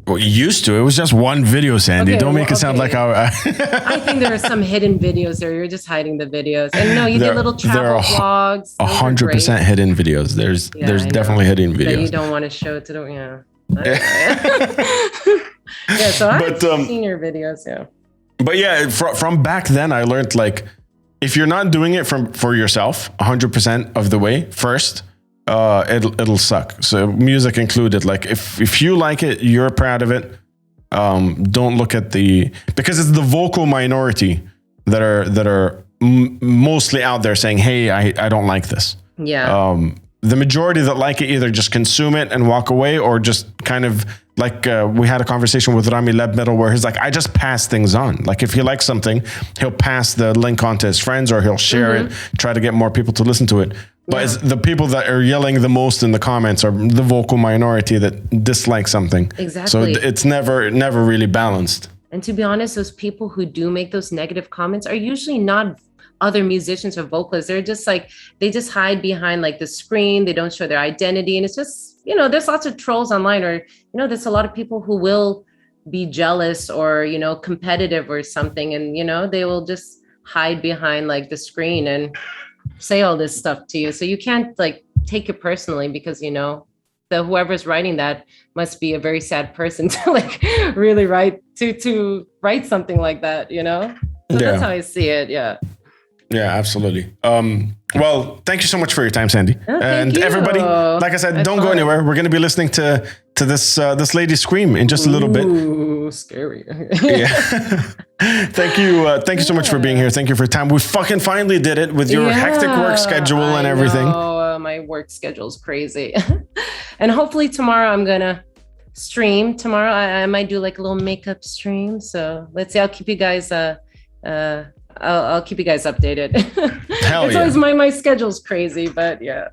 Well, you used to. It was just one video, Sandy. Don't make it sound like our... I think there are some hidden videos there. You're just hiding the videos. And no, you did little travel vlogs. 100% hidden videos. There's definitely hidden videos. That you don't want to show to the... Yeah, so I've seen your videos, yeah. But yeah, from back then, I learned, like, if you're not doing it for yourself 100% of the way first, it'll suck. So music included. Like, if you like it, you're proud of it. Don't look at because it's the vocal minority that are mostly out there saying, hey, I don't like this. Yeah. The majority that like it either just consume it and walk away, or just kind of like we had a conversation with Rami Leb Metal where he's like, I just pass things on. Like, if he likes something, he'll pass the link on to his friends, or he'll share it, try to get more people to listen to it. But it's the people that are yelling the most in the comments are the vocal minority that dislike something. Exactly. So it's never really balanced. And to be honest, those people who do make those negative comments are usually not other musicians or vocalists. They're just like, they just hide behind like the screen. They don't show their identity. And it's just, you know, there's lots of trolls online, or, you know, there's a lot of people who will be jealous or, you know, competitive or something. And, you know, they will just hide behind like the screen and say all this stuff to you. So you can't like take it personally, because, you know, whoever's writing that must be a very sad person to like really write something like that, you know? So that's how I see it. Yeah. Yeah, absolutely. Well, thank you so much for your time, Sandy. And everybody, like I said, don't go anywhere. We're going to be listening to this lady scream in just a little bit. Ooh, scary. Yeah. Thank you so much for being here. Thank you for your time. We fucking finally did it with your hectic work schedule and everything. My work schedule is crazy. And hopefully tomorrow I'm gonna stream. Tomorrow I might do like a little makeup stream. So let's see. I'll keep you guys I'll keep you guys updated. Hell it's always my schedule's crazy, but yeah.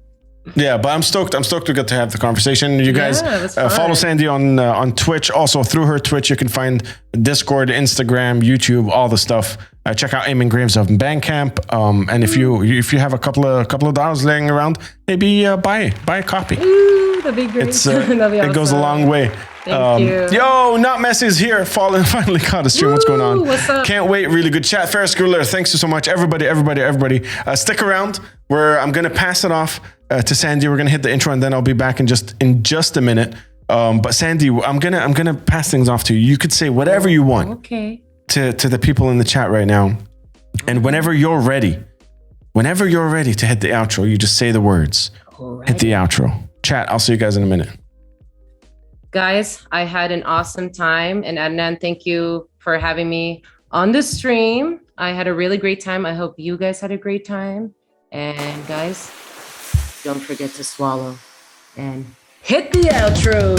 Yeah, but I'm stoked to get to have the conversation. You guys follow Sandy on Twitch. Also through her Twitch, you can find Discord, Instagram, YouTube, all the stuff. Check out Eamon Graves of Bandcamp. And if you have a couple of dollars laying around, maybe buy a copy. Ooh, that'd be great. That'd be awesome. It goes a long way. Thank you. Yo, Not Messy is here. Finally caught a stream. What's going on? What's up? Can't wait. Really good chat. Ferris Gruler, thanks so much. Everybody. Stick around. Where I'm gonna pass it off to Sandy. We're gonna hit the intro, and then I'll be back in just a minute. But Sandy, I'm gonna pass things off to you. You could say whatever you want. Okay. To the people in the chat right now, and whenever you're ready to hit the outro, you just say the words. Alright. Hit the outro. Chat. I'll see you guys in a minute. Guys, I had an awesome time, and Adnan, thank you for having me on the stream. I had a really great time. I hope you guys had a great time. And guys, don't forget to swallow and hit the outro.